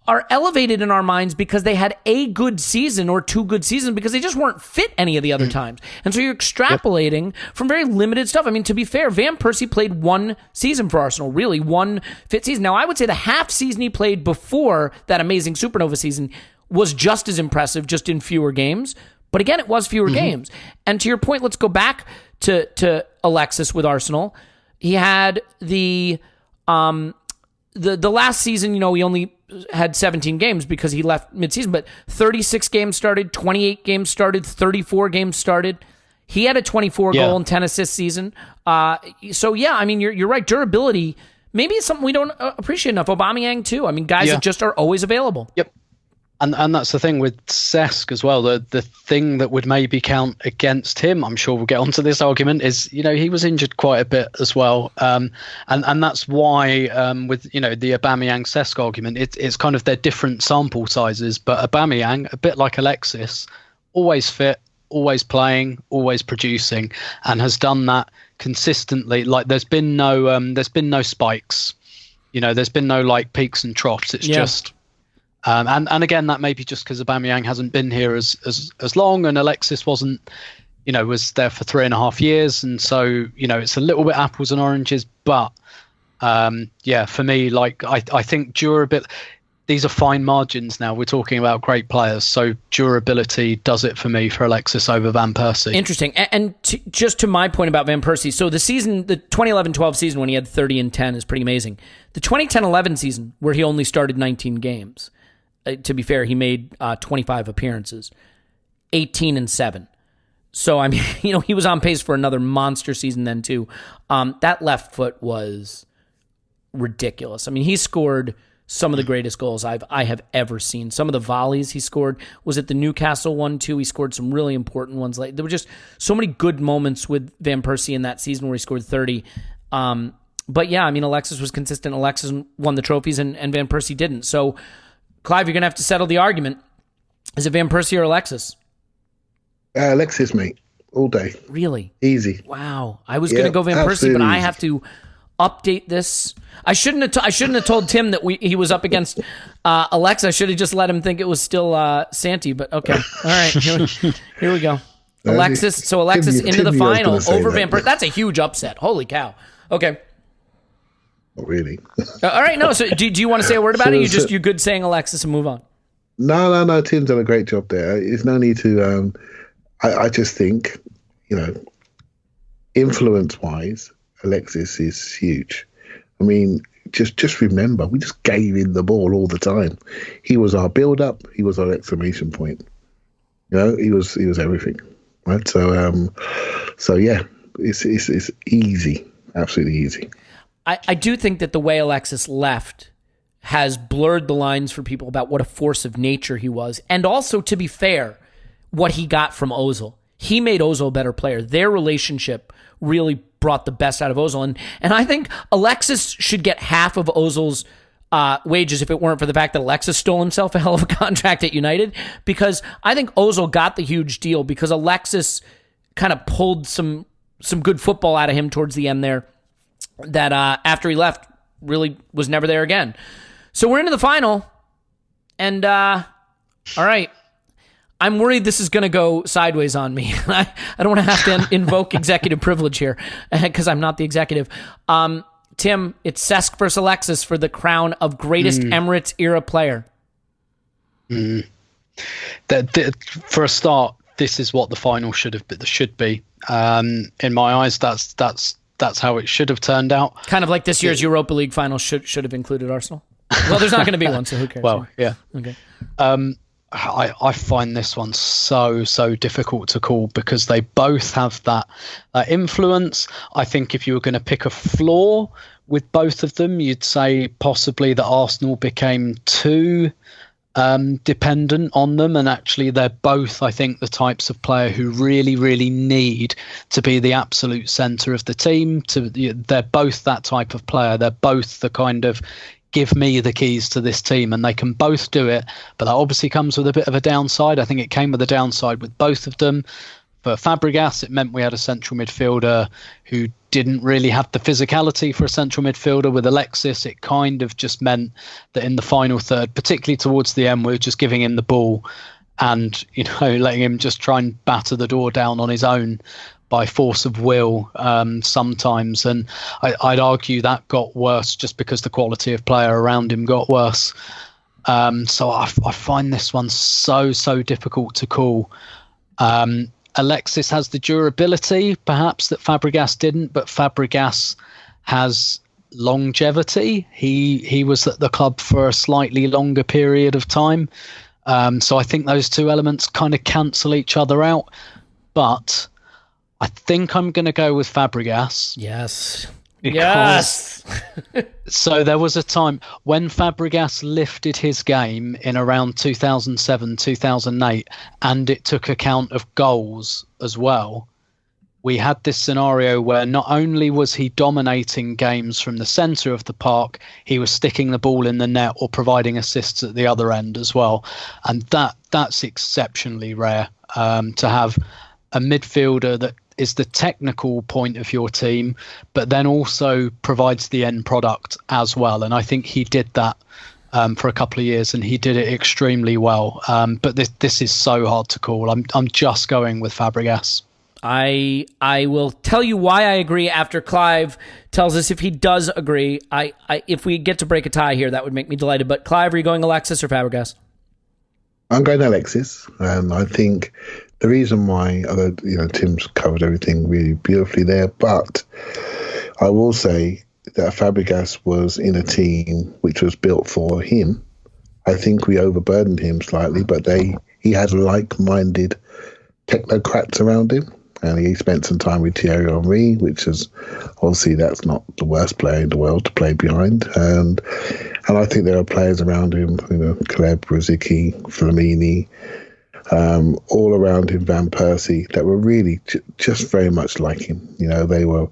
are elevated in our minds because they had a good season or two good seasons because they just weren't fit any of the other times. And so you're extrapolating from very limited stuff. I mean, to be fair, Van Persie played one season for Arsenal, really, one fit season. Now, I would say the half season he played before that amazing Supernova season was just as impressive, just in fewer games. But again, it was fewer games. And to your point, let's go back to Alexis with Arsenal. He had the last season, he only had 17 games because he left midseason, but 36 games started, 28 games started, 34 games started. He had a 24 goal and 10 assist season. So yeah, I mean, you're right. Durability, maybe it's something we don't appreciate enough. Aubameyang too. I mean, guys that just are always available. Yep. And that's the thing with Cesc as well. The thing that would maybe count against him, I'm sure we'll get onto this argument, is he was injured quite a bit as well, and that's why with the Aubameyang Cesc argument, it's kind of their different sample sizes. But Aubameyang, a bit like Alexis, always fit, always playing, always producing, and has done that consistently. Like there's been no spikes, there's been no like peaks and troughs. It's just. And again, that may be just because Aubameyang hasn't been here as long, and Alexis wasn't, was there for 3.5 years, and so it's a little bit apples and oranges. But for me, like I think durability. These are fine margins now. We're talking about great players, so durability does it for me for Alexis over Van Persie. Interesting. And just to my point about Van Persie, so the 2011-12 season when he had 30 and 10 is pretty amazing. The 2010-11 season where he only started 19 games. To be fair, he made 25 appearances, 18 and 7. So, I mean, he was on pace for another monster season then, too. That left foot was ridiculous. I mean, he scored some of the greatest goals I have ever seen. Some of the volleys he scored was at the Newcastle one, too. He scored some really important ones. Like there were just so many good moments with Van Persie in that season where he scored 30. But, yeah, I mean, Alexis was consistent. Alexis won the trophies, and Van Persie didn't. So, Clive, you're going to have to settle the argument. Is it Van Persie or Alexis? Alexis, mate. All day. Really? Easy. Wow. I was going to go Van Persie, but I have to update this. I shouldn't have told Tim that he was up against Alexis. I should have just let him think it was still Santi, but okay. All right. Here we go. Alexis into the final over Van Persie. That's a huge upset. Holy cow. Okay. Not really. All right, no. So, do you want to say a word about it? You're good saying Alexis and move on. No. Tim's done a great job there. There's no need to. I just think, influence-wise, Alexis is huge. I mean, just remember, we just gave him the ball all the time. He was our build-up. He was our exclamation point. He was everything. Right. So yeah, it's easy, absolutely easy. I do think that the way Alexis left has blurred the lines for people about what a force of nature he was. And also, to be fair, what he got from Ozil. He made Ozil a better player. Their relationship really brought the best out of Ozil. And I think Alexis should get half of Ozil's wages if it weren't for the fact that Alexis stole himself a hell of a contract at United. Because I think Ozil got the huge deal because Alexis kind of pulled some good football out of him towards the end there. That after he left, really was never there again. So we're into the final, and all right, I'm worried this is going to go sideways on me. I don't want to have to invoke executive privilege here because I'm not the executive. Tim, it's Cesc versus Alexis for the crown of greatest Emirates era player. For a start, this is what the final should be. In my eyes, that's how it should have turned out. Kind of like this year's Europa League final should have included Arsenal. Well, there's not going to be one, so who cares? Well, yeah. Okay. I find this one so difficult to call because they both have that influence. I think if you were going to pick a flaw with both of them, you'd say possibly that Arsenal became too dependent on them, and actually they're both, I think, the types of player who really, really need to be the absolute centre of the team. They're both that type of player. They're both the kind of give me the keys to this team, and they can both do it, but that obviously comes with a bit of a downside. I think it came with a downside with both of them. For Fabregas, it meant we had a central midfielder who didn't really have the physicality for a central midfielder. With Alexis, it kind of just meant that in the final third, particularly towards the end, we were just giving him the ball and, letting him just try and batter the door down on his own by force of will sometimes. And I'd argue that got worse just because the quality of player around him got worse. So I find this one so difficult to call. Alexis has the durability, perhaps, that Fabregas didn't, but Fabregas has longevity. He was at the club for a slightly longer period of time. So I think those two elements kind of cancel each other out. But I think I'm going to go with Fabregas. Yes. Yes. So there was a time when Fabregas lifted his game in around 2007, 2008, and it took account of goals as well. We had this scenario where not only was he dominating games from the centre of the park, he was sticking the ball in the net or providing assists at the other end as well. And that's exceptionally rare, to have a midfielder that is the technical point of your team, but then also provides the end product as well. And I think he did that for a couple of years, and he did it extremely well. But this is so hard to call. I'm just going with Fabregas. I will tell you why I agree after Clive tells us if he does agree. If we get to break a tie here, that would make me delighted. But Clive, are you going Alexis or Fabregas? I'm going Alexis. I think the reason why, although Tim's covered everything really beautifully there, but I will say that Fabregas was in a team which was built for him. I think we overburdened him slightly, but he had like-minded technocrats around him, and he spent some time with Thierry Henry, which is obviously that's not the worst player in the world to play behind, and I think there are players around him, Caleb, Rosicky, Flamini, all around him, Van Persie, that were really just very much like him. They were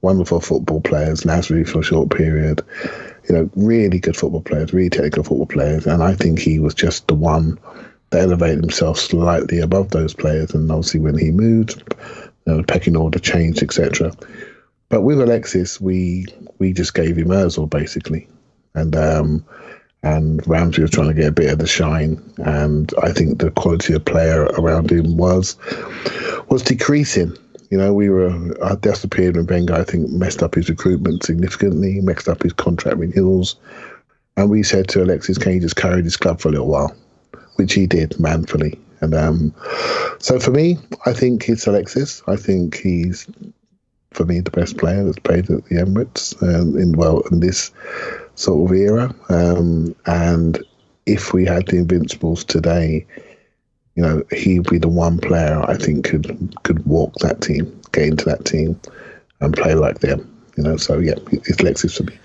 wonderful football players, Nasri for a short period, really good football players, really technical football players. And I think he was just the one that elevated himself slightly above those players. And obviously when he moved, the pecking order changed, etc. But with Alexis, we just gave him Ozil, basically. And Ramsey was trying to get a bit of the shine, and I think the quality of player around him was decreasing. That's the period when Wenger, I think, messed up his recruitment significantly, messed up his contract renewals, and we said to Alexis, can you just carry this club for a little while? Which he did manfully. And so for me, I think it's Alexis. I think he's, for me, the best player that's played at the Emirates in this sort of era. And if we had the Invincibles today, he'd be the one player I think could walk that team, get into that team and play like them. So yeah, it's Alexis for me.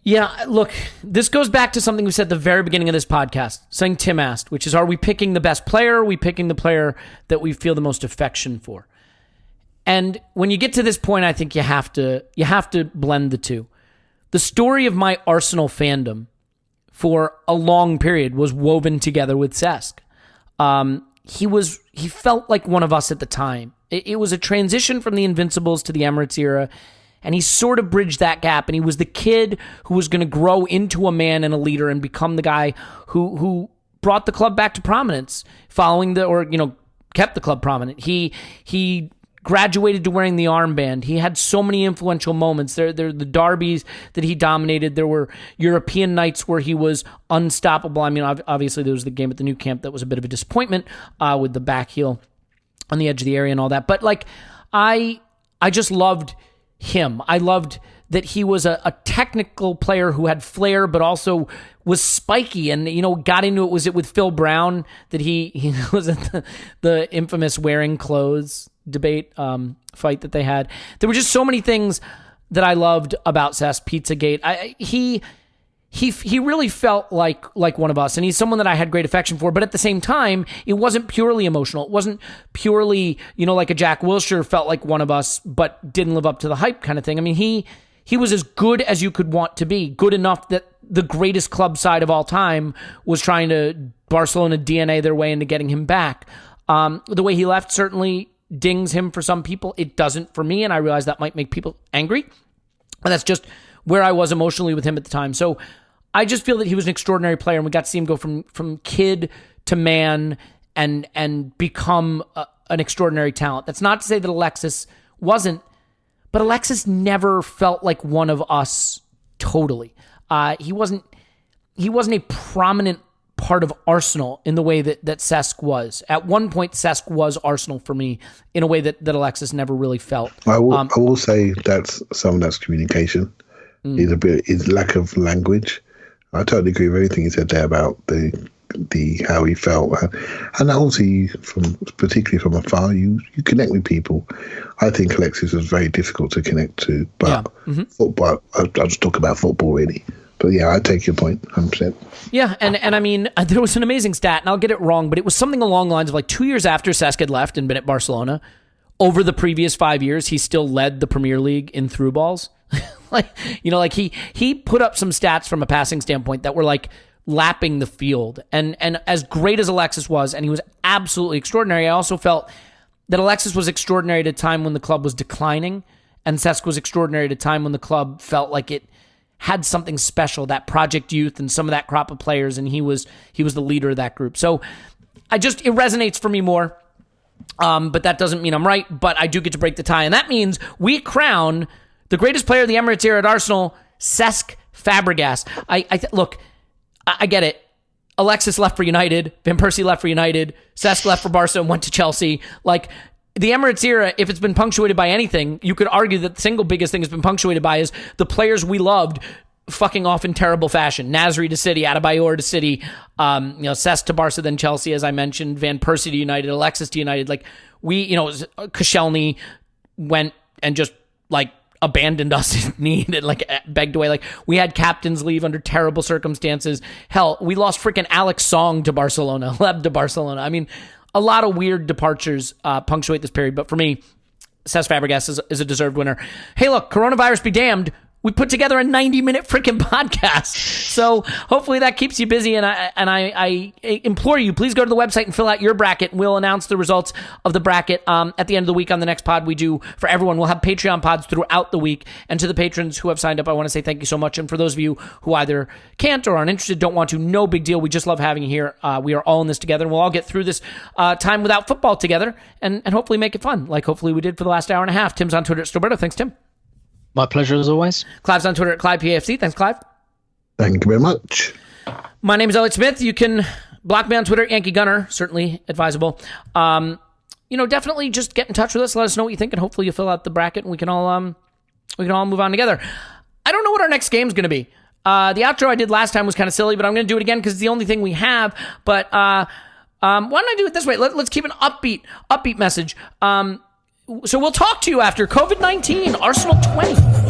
Yeah, look, this goes back to something we said at the very beginning of this podcast, something Tim asked, which is, are we picking the best player, or are we picking the player that we feel the most affection for? And when you get to this point, I think you have to blend the two. The story of my Arsenal fandom for a long period was woven together with Cesc. He felt like one of us at the time. It was a transition from the Invincibles to the Emirates era, and he sort of bridged that gap, and he was the kid who was going to grow into a man and a leader and become the guy who brought the club back to prominence, kept the club prominent. He graduated to wearing the armband. He had so many influential moments. There the derbies that he dominated. There were European nights where he was unstoppable. I mean, obviously there was the game at the new camp that was a bit of a disappointment with the back heel on the edge of the area and all that. But I just loved him. I loved that he was a technical player who had flair, but also was spiky and, got into it. Was it with Phil Brown that he was at the infamous wearing clothes debate fight that they had? There were just so many things that I loved about Cesc. Pizzagate. he really felt like one of us, and he's someone that I had great affection for. But at the same time, it wasn't purely emotional. It wasn't purely, like a Jack Wilshere felt like one of us, but didn't live up to the hype kind of thing. I mean, he was as good as you could want to be, good enough that the greatest club side of all time was trying to Barcelona DNA their way into getting him back. The way he left certainly dings him for some people. It doesn't for me, and I realize that might make people angry. And that's just where I was emotionally with him at the time. So I just feel that he was an extraordinary player, and we got to see him go from kid to man and become an extraordinary talent. That's not to say that Alexis wasn't, but Alexis never felt like one of us totally. He wasn't a prominent part of Arsenal in the way that Cesc was. At one point, Cesc was Arsenal for me in a way that Alexis never really felt. I will say that's some of that's communication. His lack of language. I totally agree with everything he said there about the how he felt, and obviously particularly from afar, you connect with people. I think Alexis was very difficult to connect to, but football. I'll just talk about football really. But yeah, I take your point 100%. Yeah, and I mean, there was an amazing stat, and I'll get it wrong, but it was something along the lines of like 2 years after Cesc had left and been at Barcelona, over the previous 5 years, he still led the Premier League in through balls. He put up some stats from a passing standpoint that were like lapping the field. And as great as Alexis was, and he was absolutely extraordinary, I also felt that Alexis was extraordinary at a time when the club was declining, and Cesc was extraordinary at a time when the club felt like it had something special, that project youth and some of that crop of players, and he was the leader of that group. So it resonates for me more. But that doesn't mean I'm right, but I do get to break the tie. And that means we crown the greatest player of the Emirates era at Arsenal, Cesc Fabregas. Look, I get it. Alexis left for United. Van Persie left for United. Cesc left for Barca and went to Chelsea. Like, the Emirates era, if it's been punctuated by anything, you could argue that the single biggest thing it's been punctuated by is the players we loved fucking off in terrible fashion. Nasri to City, Adebayor to City, Cesc to Barca, then Chelsea, as I mentioned, Van Persie to United, Alexis to United. Like, Koscielny went and just like abandoned us in need and like begged away. Like, we had captains leave under terrible circumstances. Hell, we lost freaking Alex Song to Barcelona, Leb to Barcelona. I mean, a lot of weird departures punctuate this period, but for me, Cesc Fabregas is a deserved winner. Hey, look, coronavirus be damned. We put together a 90-minute freaking podcast. So hopefully that keeps you busy. And I implore you, please go to the website and fill out your bracket. We'll announce the results of the bracket at the end of the week on the next pod we do for everyone. We'll have Patreon pods throughout the week. And to the patrons who have signed up, I want to say thank you so much. And for those of you who either can't or aren't interested, don't want to, no big deal. We just love having you here. We are all in this together. And we'll all get through this time without football together and hopefully make it fun, like hopefully we did for the last hour and a half. Tim's on Twitter at Stillberto. Thanks, Tim. My pleasure as always. Clive's on Twitter at ClivePAFC. Thanks, Clive. Thank you very much. My name is Elliot Smith. You can block me on Twitter, Yankee Gunner, certainly advisable. Definitely just get in touch with us. Let us know what you think, and hopefully you'll fill out the bracket, and we can all move on together. I don't know what our next game's going to be. The outro I did last time was kind of silly, but I'm going to do it again because it's the only thing we have. But why don't I do it this way? Let's keep an upbeat message. So we'll talk to you after COVID-19, Arsenal 20.